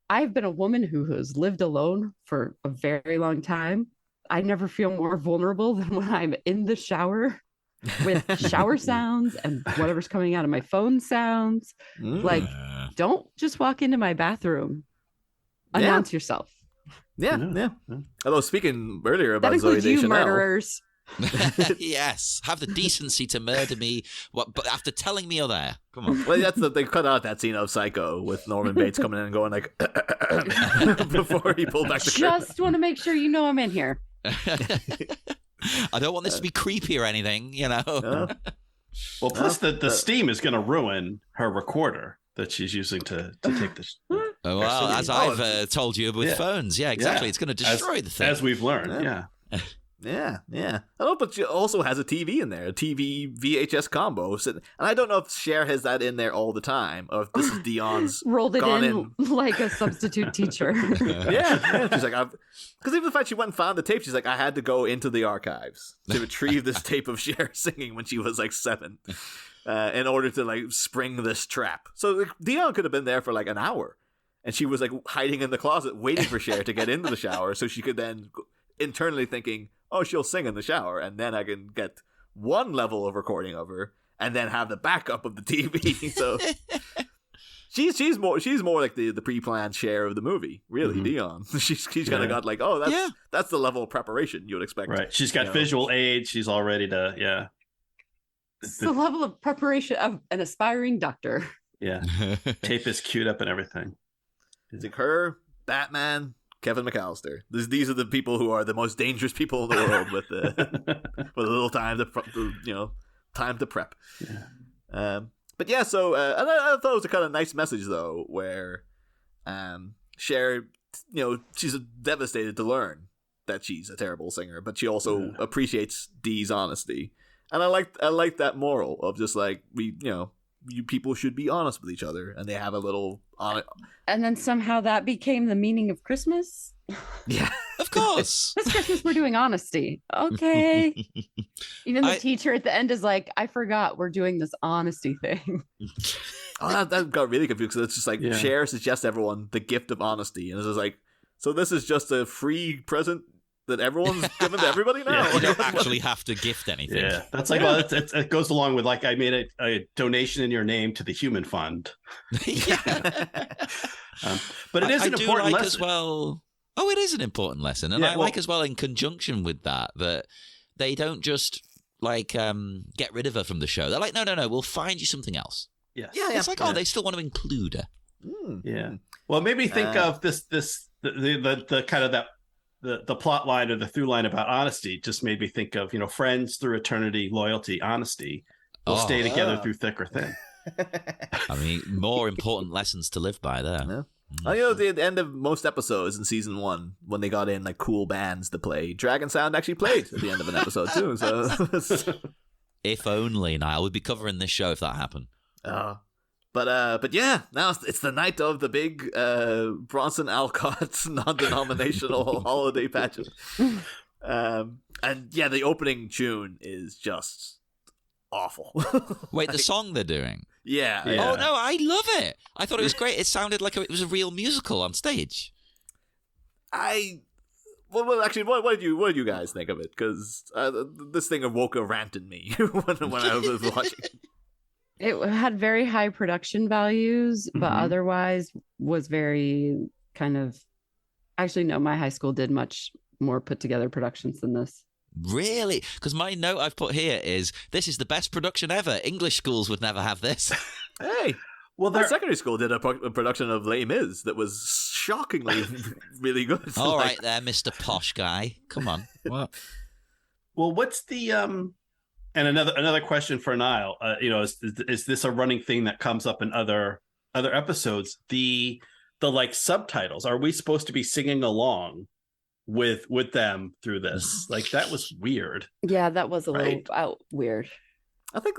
I've been a woman who has lived alone for a very long time. I never feel more vulnerable than when I'm in the shower with shower sounds and whatever's coming out of my phone sounds. Like, don't just walk into my bathroom. Announce yourself. Yeah. Although speaking earlier about that includes Zooey you, Deschanel, murderers. Yes, have the decency to murder me. But after telling me you're there, come on. Well, they cut out that scene of Psycho with Norman Bates coming in and going like before he pulled back the curtain. Just want to make sure you know I'm in here. I don't want this to be creepy or anything, you know. Well, plus the steam is going to ruin her recorder that she's using to take this. Well, as I've told you with phones, exactly. Yeah. It's going to destroy the thing. As we've learned, Yeah. I know, but she also has a TV in there, a TV VHS combo. And I don't know if Cher has that in there all the time, or if this is Dion's rolled it in like a substitute teacher. Yeah. She's like, because even the fact she went and found the tape, she's like, I had to go into the archives to retrieve this tape of Cher singing when she was like 7, in order to like spring this trap. So like, Dion could have been there for like an hour, and she was like hiding in the closet waiting for Cher to get into the shower, so she could then internally thinking, oh, she'll sing in the shower, and then I can get one level of recording of her, and then have the backup of the TV. So she's more like the pre-planned Cher of the movie, really. Dion. She's kind of got like, oh, that's the level of preparation you would expect. Right. She's got visual aids. She's all ready to It's the level of preparation of an aspiring doctor. Yeah. Tape is queued up and everything. It's like her, Batman, Kevin McAllister. These are the people who are the most dangerous people in the world with a little time to prep. Yeah. But yeah, so and I thought it was a kind of nice message though, where Cher, she's devastated to learn that she's a terrible singer, but she also appreciates Dee's honesty, and I like that moral of just like you people should be honest with each other, and they have a little on it. And then somehow that became the meaning of Christmas. Yeah, of course. This Christmas we're doing honesty. Okay. Even the teacher at the end is like, I forgot we're doing this honesty thing. Oh, that got really confused. So it's just like Cher suggests everyone the gift of honesty, and it's just like, so this is just a free present that everyone's given to everybody now. You don't actually have to gift anything. Yeah, that's like well, it goes along with like I made a donation in your name to the Human Fund. But it is an important lesson as well. Oh, it is an important lesson, and I like as well in conjunction with that they don't just like get rid of her from the show. They're like, no, we'll find you something else. Yes. Yeah, it's like they still want to include her. Yeah. Well, maybe think of the kind of that. The plot line or the through line about honesty just made me think of, friends through eternity, loyalty, honesty will stay together through thick or thin. I mean, more important lessons to live by there. Yeah. Oh, at the end of most episodes in season 1, when they got in like cool bands to play, Dragon Sound actually played at the end of an episode too. So, if only, Niall, we'd be covering this show if that happened. But yeah, now it's the night of the big Bronson Alcott's non-denominational holiday pageant. And And yeah, the opening tune is just awful. Wait, the song they're doing? Yeah. Oh, no, I love it. I thought it was great. It sounded like it was a real musical on stage. Well, actually, what did you guys think of it? Because this thing awoke a rant in me when I was watching. It had very high production values, but otherwise was very kind of... Actually, no, my high school did much more put together productions than this. Really? Because my note I've put here is, this is the best production ever. English schools would never have this. Hey, well, my secondary school did a production of Les Mis that was shockingly really good. All right there, Mr. Posh Guy. Come on. What? Well, what's the and another question for Niall? Is this a running thing that comes up in other episodes? The like subtitles. Are we supposed to be singing along with them through this? Like, that was weird. Yeah, that was a little weird. I think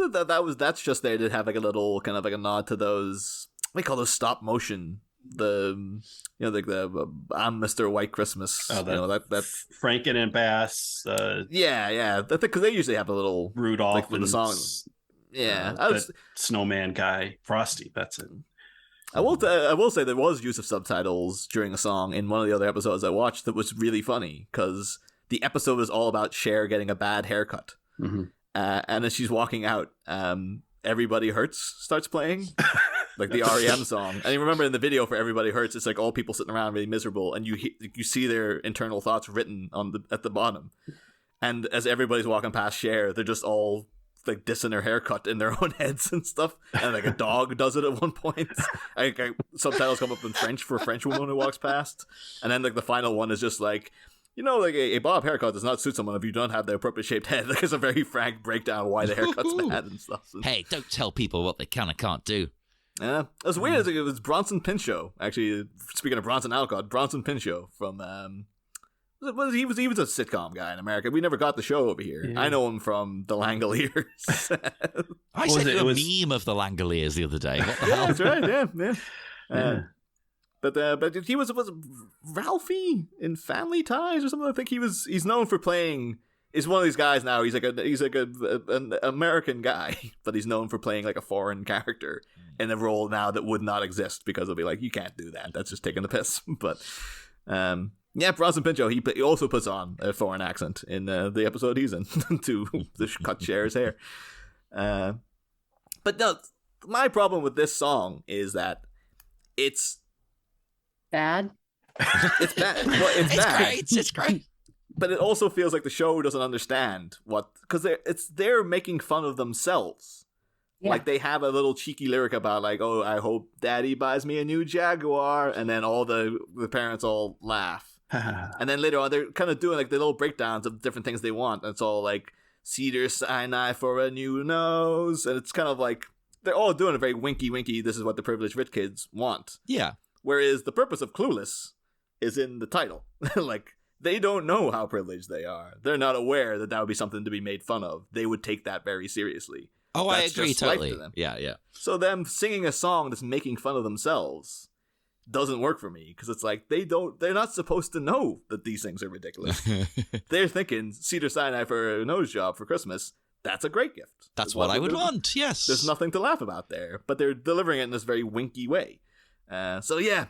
that's just there to have like a little kind of like a nod to those, we call those stop motion, the I'm Mr. White Christmas. Oh, that's Franken and Bass. Yeah, because they usually have a little Rudolph like, with the songs. Yeah, that snowman guy, Frosty. That's it. I will say there was use of subtitles during a song in one of the other episodes I watched that was really funny, because the episode is all about Cher getting a bad haircut. Mm-hmm. And as she's walking out, Everybody Hurts starts playing, like the REM song. And you remember in the video for Everybody Hurts, it's like all people sitting around really miserable, and you see their internal thoughts written at the bottom. And as everybody's walking past Cher, they're just all like dissing her haircut in their own heads and stuff. And like a dog does it at one point. Subtitles come up in French for a French woman who walks past. And then like the final one is just like, like a bob haircut does not suit someone if you don't have the appropriate shaped head. Like, it's a very frank breakdown of why the haircut's bad and stuff. Hey, don't tell people what they can and can't do. Yeah, it was weird. It was Bronson Pinchot. Actually, speaking of Bronson Alcott, Bronson Pinchot from he was a sitcom guy in America. We never got the show over here. Yeah. I know him from The Langoliers. I sent you a meme of The Langoliers the other day. What the hell? That's right. Yeah. But he was Ralphie in Family Ties or something. I think he's known for playing. He's one of these guys now. He's like an American guy, but he's known for playing like a foreign character in a role now that would not exist, because they'll be like, you can't do that. That's just taking the piss. But yeah, Bronson Pinchot, he also puts on a foreign accent in the episode he's in to cut Cher's hair. But no, my problem with this song is that it's bad. It's bad. Well, it's bad. It's great. But it also feels like the show doesn't understand because they're making fun of themselves. Yeah. Like, they have a little cheeky lyric about like, oh, I hope Daddy buys me a new Jaguar, and then all the parents all laugh. And then later on, they're kind of doing like the little breakdowns of different things they want. And it's all like Cedar Sinai for a new nose, and it's kind of like they're all doing a very winky. This is what the privileged rich kids want. Yeah. Whereas the purpose of Clueless is in the title. Like, they don't know how privileged they are. They're not aware that would be something to be made fun of. They would take that very seriously. Oh, that's I agree totally. To them. Yeah. So them singing a song that's making fun of themselves doesn't work for me, because it's like they're not supposed to know that these things are ridiculous. They're thinking Cedar Sinai for a nose job for Christmas. That's a great gift. That's what I would want. Yes. There's nothing to laugh about there, but they're delivering it in this very winky way. So yeah,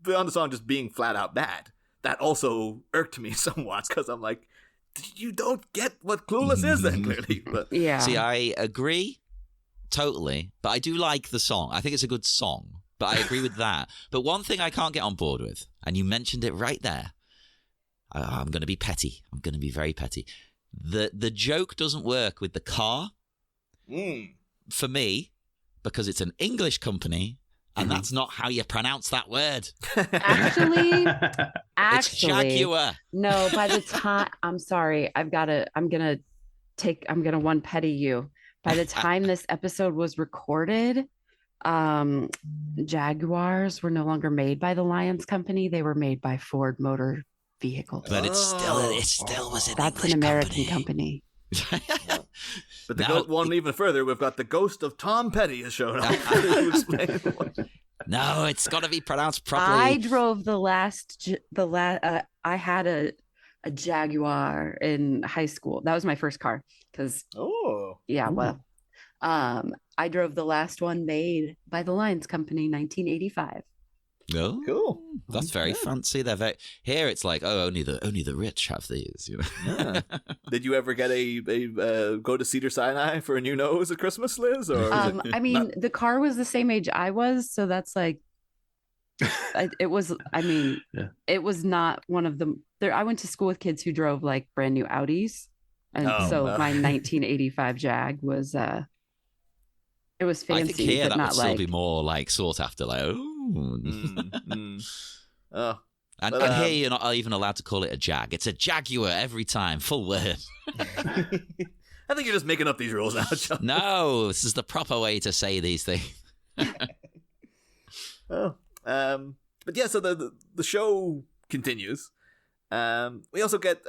beyond the song just being flat out bad, that also irked me somewhat, because I'm like, you don't get what Clueless is then, clearly. But yeah. See, I agree totally, but I do like the song. I think it's a good song, but I agree with that. But one thing I can't get on board with, and you mentioned it right there, I'm going to be petty. I'm going to be very petty. The joke doesn't work with the car for me, because it's an English company. And that's not how you pronounce that word. Actually, it's Jaguar. No, by the time, I'm sorry, I'm gonna one petty you. By the time this episode was recorded, Jaguars were no longer made by the Lions Company. They were made by Ford Motor Vehicles. But it still was an That's English an American company. But one even further, we've got the ghost of Tom Petty has shown up. No, it's got to be pronounced properly. I drove I had a a Jaguar in high school. That was my first car because I drove the last one made by the Lions Company, 1985. Oh, cool. That's very fancy. They're very here. It's like, oh, only the rich have these. You know. Yeah. Did you ever get a go to Cedar Sinai for a new nose at Christmas, Liz? Or I mean, the car was the same age I was, so that's like, it was. I mean, it was not one of them. I went to school with kids who drove like brand new Audis, and my 1985 Jag was. It was fancy. I think here but that not would still like... be more like sought after, like Oh. And here you're not even allowed to call it a Jag. It's a Jaguar every time, full word. I think you're just making up these rules now, John. No, this is the proper way to say these things. But yeah, so the show continues. We also get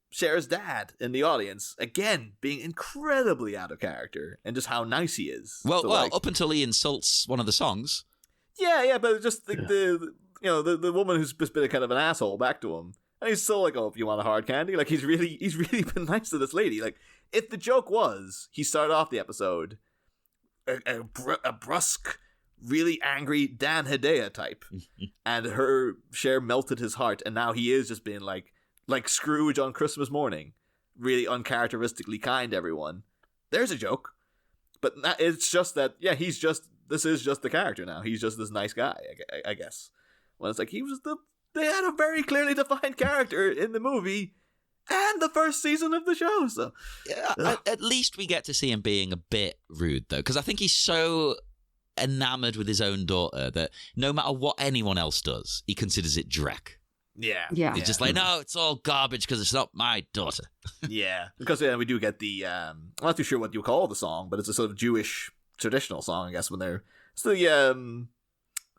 Cher's dad in the audience, again, being incredibly out of character and just how nice he is. Well, so, up until he insults one of the songs. Yeah, but just the woman who's just been kind of an asshole back to him. And he's still like, oh, if you want a hard candy? Like, he's really been nice to this lady. Like, if the joke was, he started off the episode a brusque, really angry Dan Hedaya type. And Cher melted his heart, and now he is just being like Scrooge on Christmas morning. Really uncharacteristically kind to everyone. There's a joke. But it's just that, this is just the character now. He's just this nice guy, I guess. Well, it's like they had a very clearly defined character in the movie and the first season of the show. So yeah, at least we get to see him being a bit rude, though, because I think he's so enamored with his own daughter that no matter what anyone else does, he considers it dreck. Yeah. He's just like, no, it's all garbage because it's not my daughter. Yeah, because we do get the I'm not too sure what you call the song, but it's a sort of Jewish traditional song, I guess, when it's the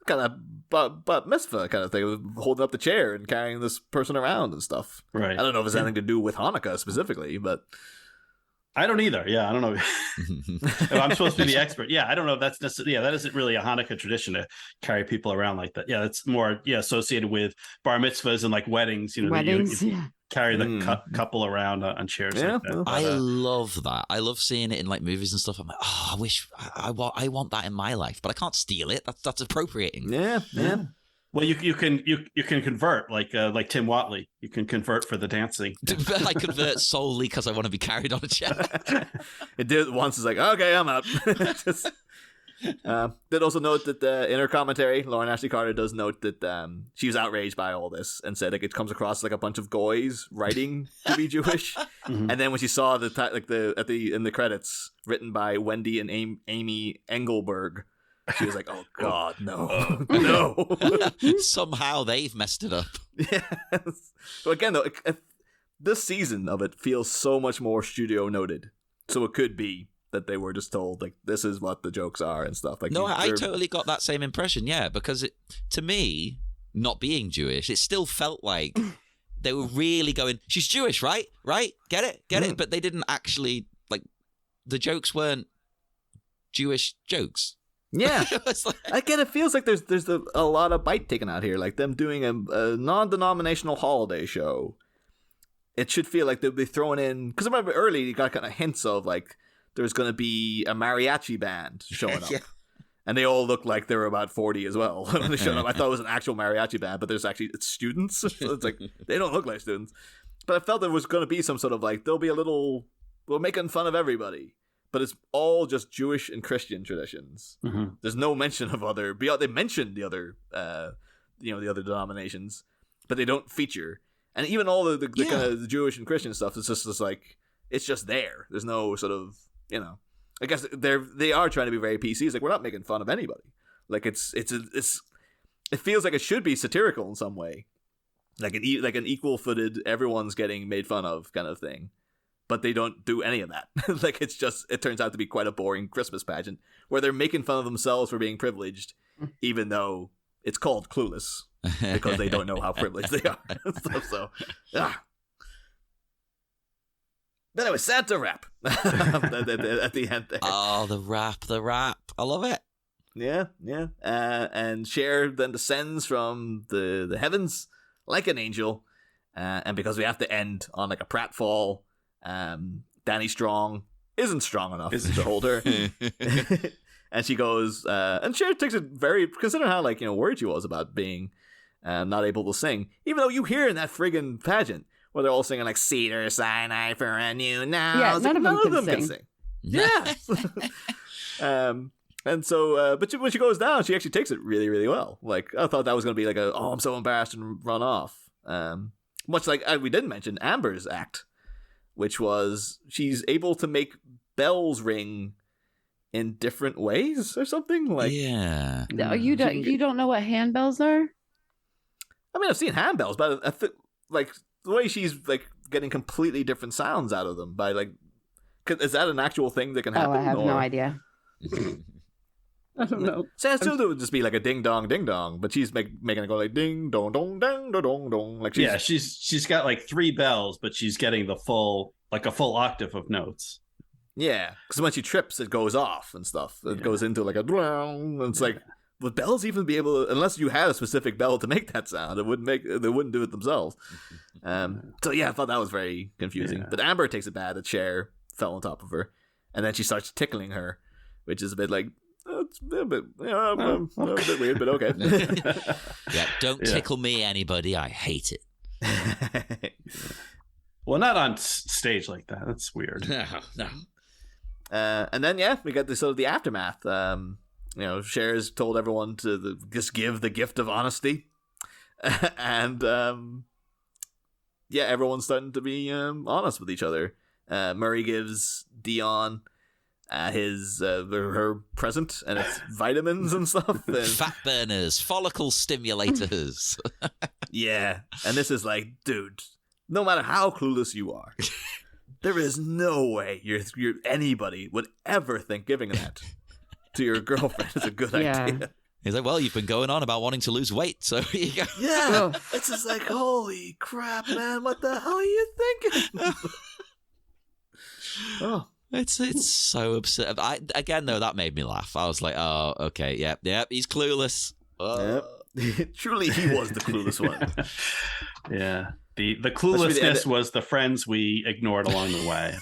kind of bat mitzvah kind of thing, holding up the chair and carrying this person around and stuff. Right. I don't know if it's anything to do with Hanukkah specifically, but I don't either. Yeah, I don't know. I'm supposed to be the expert. Yeah, I don't know if that's necessarily. Yeah, that isn't really a Hanukkah tradition to carry people around like that. Yeah, it's more associated with bar mitzvahs and like weddings. You know, weddings. you carry the couple around on chairs. Yeah, like that. I love that. I love seeing it in like movies and stuff. I'm like, oh, I wish I want that in my life, but I can't steal it. That's appropriating. Yeah. Well, you can convert like Tim Watley. You can convert for the dancing. I convert solely because I want to be carried on a chair. It did once. It's like, okay, I'm out. Did also note that in her commentary, Lauren Ashley Carter does note that she was outraged by all this and said like it comes across like a bunch of goys writing to be Jewish. Mm-hmm. And then when she saw in the credits written by Wendy and Amy Engelberg, she was like, oh, God, no. No. Somehow they've messed it up. Yes. So again, though, this season of it feels so much more studio noted. So it could be that they were just told, like, this is what the jokes are and stuff. Like, no, I totally got that same impression, yeah, because to me, not being Jewish, it still felt like they were really going, she's Jewish, right? Right? Get it? But they didn't actually, like, the jokes weren't Jewish jokes. Yeah, again, it feels like there's a lot of bite taken out here, like them doing a non-denominational holiday show. It should feel like they'll be throwing in, because I remember early you got kind of hints of like there's going to be a mariachi band showing up, and they all look like they were about 40 as well when they showed up. I thought it was an actual mariachi band, but it's students. So it's like they don't look like students. But I felt there was going to be some sort of like we're making fun of everybody. But it's all just Jewish and Christian traditions. Mm-hmm. There's no mention of they mentioned the other, the other denominations, but they don't feature. And even all the kind of the Jewish and Christian stuff is just like, it's just there. There's no sort of, I guess they are trying to be very PC. It's like, we're not making fun of anybody. Like it feels like it should be satirical in some way. Like an equal-footed, everyone's getting made fun of kind of thing. But they don't do any of that. Like, it turns out to be quite a boring Christmas pageant where they're making fun of themselves for being privileged, even though it's called Clueless because they don't know how privileged they are. But anyway, Santa rap at the end there. Oh, the rap. I love it. Yeah. And Cher then descends from the heavens like an angel. and because we have to end on like a pratfall, Danny Strong isn't strong enough to hold her. And she goes, and Cher takes it very, considering how like, worried she was about being not able to sing, even though you hear in that friggin' pageant where they're all singing like Cedar Sinai for a new now. Yeah, none of them can sing. Yeah. And so, but when she goes down, she actually takes it really, really well. Like, I thought that was going to be like I'm so embarrassed and run off. Much like we didn't mention Amber's act, which was she's able to make bells ring in different ways or something. Like, yeah. No, you don't know what handbells are? I mean, I've seen handbells, but I think like the way she's like getting completely different sounds out of them by like, is that an actual thing that can happen? Oh, I have no idea. I don't know. So I assumed it would just be like a ding dong, but she's making it go like ding dong dong dong dong dong. Like she's got like 3 bells, but she's getting the full octave of notes. Yeah, because when she trips, it goes off and stuff. It goes into like a and it's like, would bells even be able to, unless you had a specific bell to make that sound, they wouldn't do it themselves. So yeah, I thought that was very confusing. But Amber takes it bad that Cher fell on top of her, and then she starts tickling her, which is a bit like, it's a bit, a bit weird, but okay. Yeah, don't tickle me, anybody. I hate it. Well, not on stage like that. That's weird. No. And then we got the aftermath. Cher's told everyone to just give the gift of honesty, and everyone's starting to be honest with each other. Murray gives Dion her present, and it's vitamins and stuff. And fat burners, follicle stimulators. Yeah, and this is like, dude, no matter how clueless you are, there is no way anybody would ever think giving that to your girlfriend is a good idea. He's like, well, you've been going on about wanting to lose weight, so here you go. Yeah, it's just like, holy crap, man, what the hell are you thinking? Oh, it's so absurd. Again, though, that made me laugh. I was like, oh, okay, yep, he's clueless. Oh. Yep. Truly, he was the clueless one. Yeah. The cluelessness was the friends we ignored along the way.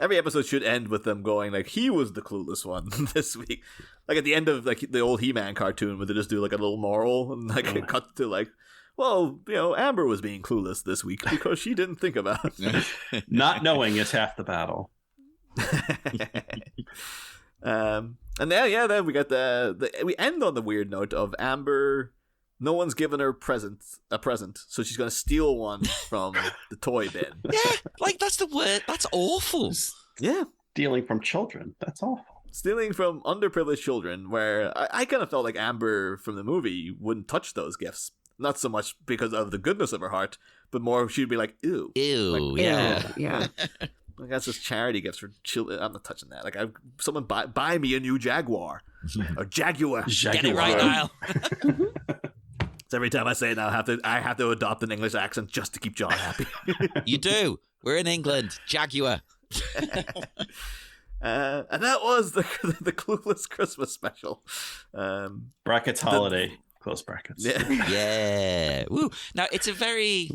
Every episode should end with them going like, he was the clueless one this week. Like at the end of like the old He-Man cartoon where they just do like a little moral and like it cuts to like, well, Amber was being clueless this week because she didn't think about it. Not knowing is half the battle. And then we got we end on the weird note of Amber. No one's given her a present, so she's going to steal one from the toy bin. Yeah, like that's the word. That's awful. Yeah. Stealing from children. That's awful. Stealing from underprivileged children, where I kind of felt like Amber from the movie wouldn't touch those gifts. Not so much because of the goodness of her heart, but more she'd be like, ew. Ew, like, yeah. Yeah. Like, that's just charity gifts for children. I'm not touching that. Like, someone buy me a new Jaguar. Or Jaguar. Get it right, Niall. Every time I say it now, I have to adopt an English accent just to keep John happy. You do. We're in England. Jaguar. And that was the Clueless Christmas special. Brackets holiday. Close brackets. Yeah. Woo. Now, it's a very...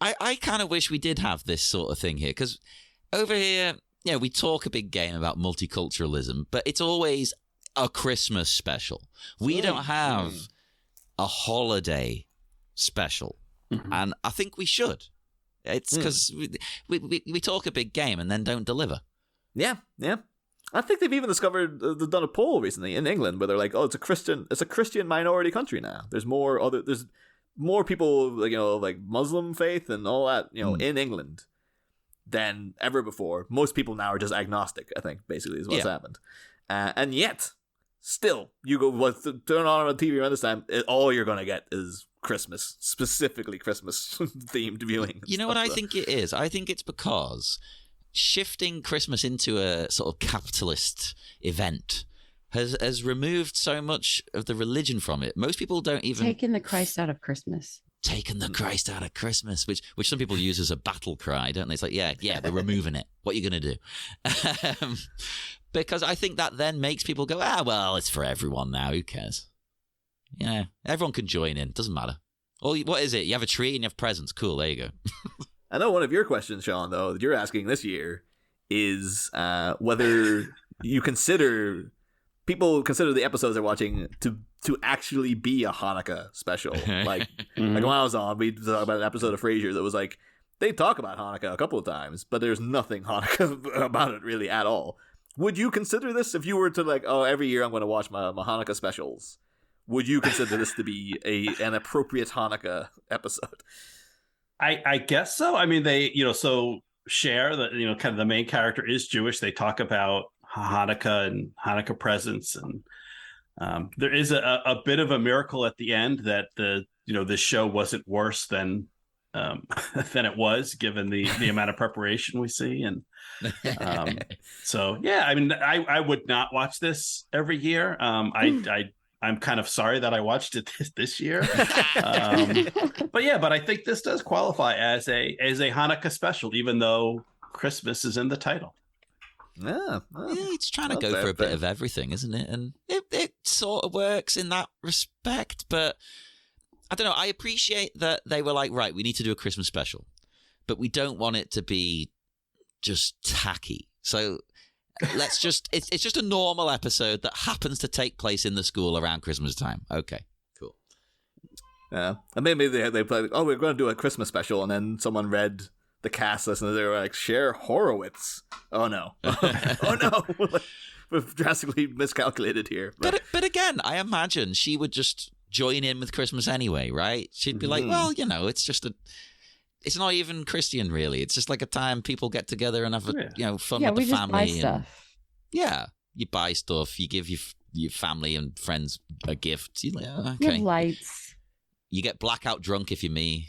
I kind of wish we did have this sort of thing here, because over here, we talk a big game about multiculturalism, but it's always a Christmas special. We don't have... a holiday special, and I think we should. It's because we talk a big game and then don't deliver. Yeah. I think they've even discovered they've done a poll recently in England where they're like, oh, it's a Christian minority country now. There's more people like Muslim faith and all that in England than ever before. Most people now are just agnostic, I think, basically is what's happened, and yet. Still, you turn on a TV around this time, all you're going to get is Christmas, specifically Christmas-themed viewing. You know what I think it is? I think it's because shifting Christmas into a sort of capitalist event has removed so much of the religion from it. Most people don't even... Taking the Christ out of Christmas. Taking the Christ out of Christmas, which some people use as a battle cry, don't they? It's like, yeah, we're removing it. What are you going to do? Because I think that then makes people go, well, it's for everyone now. Who cares? Everyone can join in. Doesn't matter. Oh, what is it? You have a tree and you have presents. Cool, there you go. I know one of your questions, Sean, though, that you're asking this year is whether you consider the episodes they're watching to actually be a Hanukkah special. Like when I was on, we talked about an episode of Frasier that was like, they talk about Hanukkah a couple of times, but there's nothing Hanukkah about it really at all. Would you consider this if you were to like, oh, every year I'm going to watch my Hanukkah specials? Would you consider this to be an appropriate Hanukkah episode? I guess so. I mean, they, so Cher, kind of the main character is Jewish. They talk about Hanukkah and Hanukkah presents, and there is a bit of a miracle at the end that this show wasn't worse than it was, given the amount of preparation we see. And so, yeah, I mean, I would not watch this every year. I'm kind of sorry that I watched it this year. But I think this does qualify as a Hanukkah special, even though Christmas is in the title. Yeah, it's trying to go for a bit of everything, isn't it? And it sort of works in that respect, but I don't know. I appreciate that they were like, right, we need to do a Christmas special, but we don't want it to be just tacky. So let's just, it's just a normal episode that happens to take place in the school around Christmas time. Okay, cool. Yeah. And maybe they play, oh, we're going to do a Christmas special, and then someone read the cast list and they were like, Cher Horowitz. Oh no. Oh no. We've drastically miscalculated here. But again, I imagine she would just join in with Christmas anyway, right? She'd be like, well, it's just it's not even Christian, really. It's just like a time people get together and have fun with the family. Buy stuff. Yeah, you buy stuff. You give your family and friends a gift. You're like, okay. You have lights. You get blackout drunk if you're me.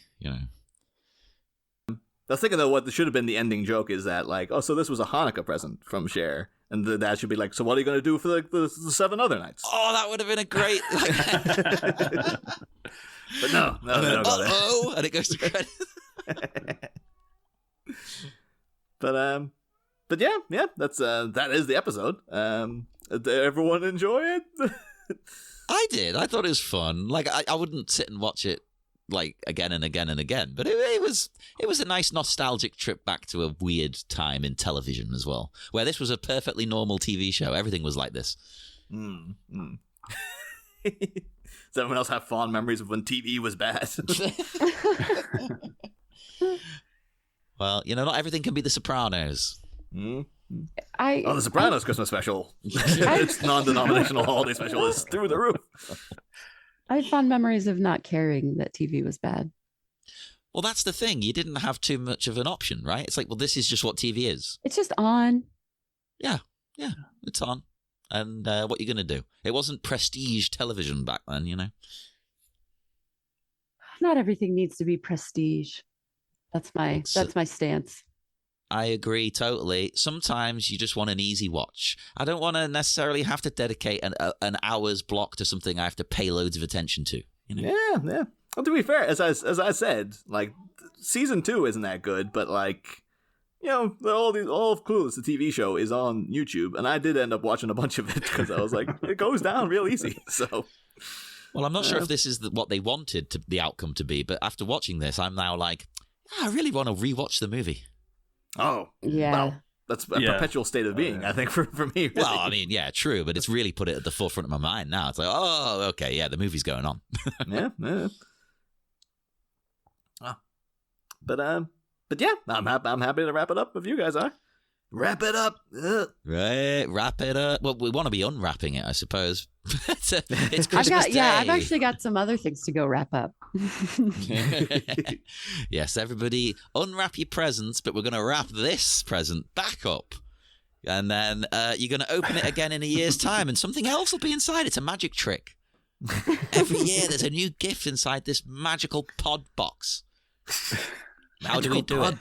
I was thinking, though, what should have been the ending joke is that, like, oh, so this was a Hanukkah present from Cher. And the dad should be like, so what are you going to do for the 7 other nights? Oh, that would have been a great... But no. Uh-oh, and it goes to credit. But yeah, that is the episode. Did everyone enjoy it? I did. I thought it was fun. Like, I wouldn't sit and watch it like again and again and again, but it was a nice nostalgic trip back to a weird time in television as well, where this was a perfectly normal TV show. Everything was like this. Does everyone else have fond memories of when TV was bad? Well, not everything can be The Sopranos. The Sopranos Christmas special. Its non-denominational holiday special is through the roof. I had fond memories of not caring that TV was bad. Well, that's the thing. You didn't have too much of an option, right? It's like, well, this is just what TV is. It's just on. Yeah, it's on. And what are you going to do? It wasn't prestige television back then, Not everything needs to be prestige. That's my stance. I agree totally. Sometimes you just want an easy watch. I don't want to necessarily have to dedicate an hour's block to something I have to pay loads of attention to. Yeah. Well, to be fair, as I said, like, season 2 isn't that good, but like, all of Clueless, the TV show, is on YouTube, and I did end up watching a bunch of it because I was like, it goes down real easy. So, well, I'm not sure if this is what they wanted the outcome to be, but after watching this, I'm now like, I really want to rewatch the movie. Oh, yeah. Well, that's a perpetual state of being, I think, for me. Really. Well, I mean, yeah, true, but it's really put it at the forefront of my mind now. It's like, oh, okay, yeah, the movie's going on. Yeah. But yeah, I'm happy to wrap it up if you guys are. Wrap it up. Right, wrap it up. Well, we want to be unwrapping it, I suppose. It's Christmas Day. I've actually got some other things to go wrap up. Yes, everybody, unwrap your presents, but we're going to wrap this present back up. And then you're going to open it again in a year's time, and something else will be inside. It's a magic trick. Every year, there's a new gift inside this magical pod box. How do we do it?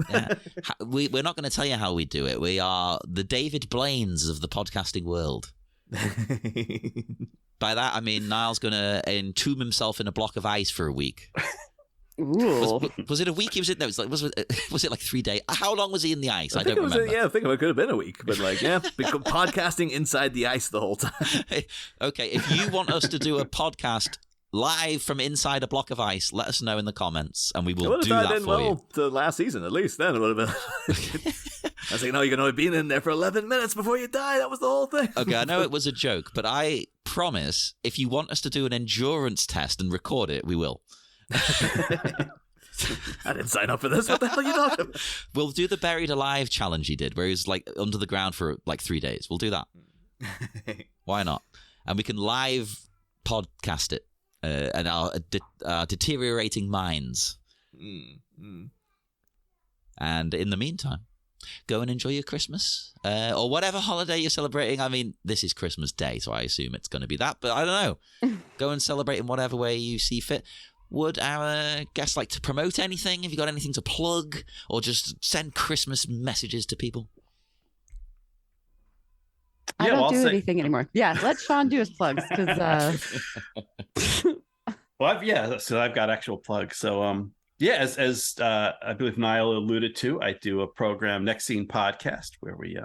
Yeah. We're not going to tell you how we do it. We are the David Blaines of the podcasting world. By that, I mean Niall's going to entomb himself in a block of ice for a week. Ooh. Was it a week? Was it like 3 days? How long was he in the ice? I don't remember. I think it could have been a week, but podcasting inside the ice the whole time. Okay, if you want us to do a podcast live from inside a block of ice, let us know in the comments, and we will do that that for you. To last season, at least. Then it would have been. I was like, no, you can only be in there for 11 minutes before you die. That was the whole thing. Okay, I know it was a joke, but I promise, if you want us to do an endurance test and record it, we will. I didn't sign up for this. What the hell are you talking about? We'll do the buried alive challenge he did, where he was like under the ground for like 3 days. We'll do that. Why not? And we can live podcast it. And our deteriorating minds. And in the meantime, go and enjoy your Christmas or whatever holiday you're celebrating. I mean, this is Christmas Day, so I assume it's going to be that, but I don't know. Go and celebrate in whatever way you see fit. Would our guests like to promote anything? Have you got anything to plug or just send Christmas messages to people? I don't do anything anymore. Yeah, let Sean do his plugs because. So I've got actual plugs. So as I believe Niall alluded to, I do a program, Next Scene Podcast, where we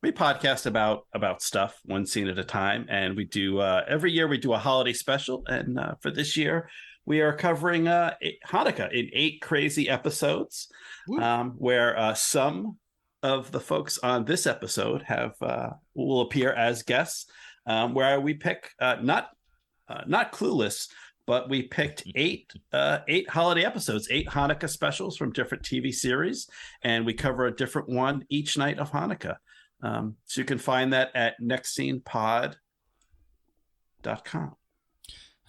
podcast about stuff one scene at a time, and we do every year we do a holiday special, and for this year we are covering Hanukkah in 8 crazy episodes, where some of the folks on this episode will appear as guests, where we pick not Clueless, but we picked 8 holiday episodes, 8 Hanukkah specials from different TV series, and we cover a different one each night of Hanukkah. So you can find that at nextscenepod.com.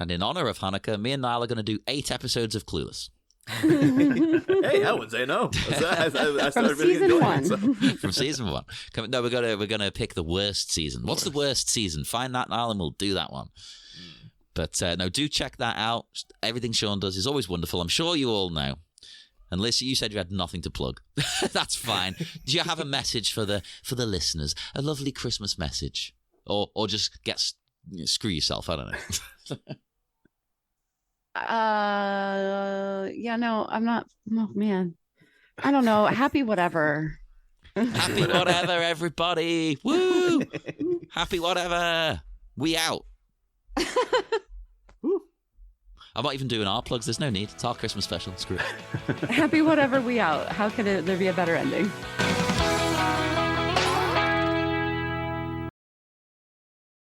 And in honor of Hanukkah, me and Niall are going to do 8 episodes of Clueless. Hey, I wouldn't say no. I From season 1. From season 1. No, we're gonna pick the worst season. What's the worst season? Find that, Niall, and we'll do that one. But no, do check that out. Everything Sean does is always wonderful. I'm sure you all know. And Lisa, you said you had nothing to plug. That's fine. Do you have a message for the listeners? A lovely Christmas message, or just screw yourself? I don't know. Yeah, no, I'm not. Oh man, I don't know. Happy whatever. Happy whatever, everybody. Woo! Happy whatever. We out. I'm not even doing our plugs. There's no need. It's our Christmas special. Screw it. Happy whatever, we out. How could there be a better ending?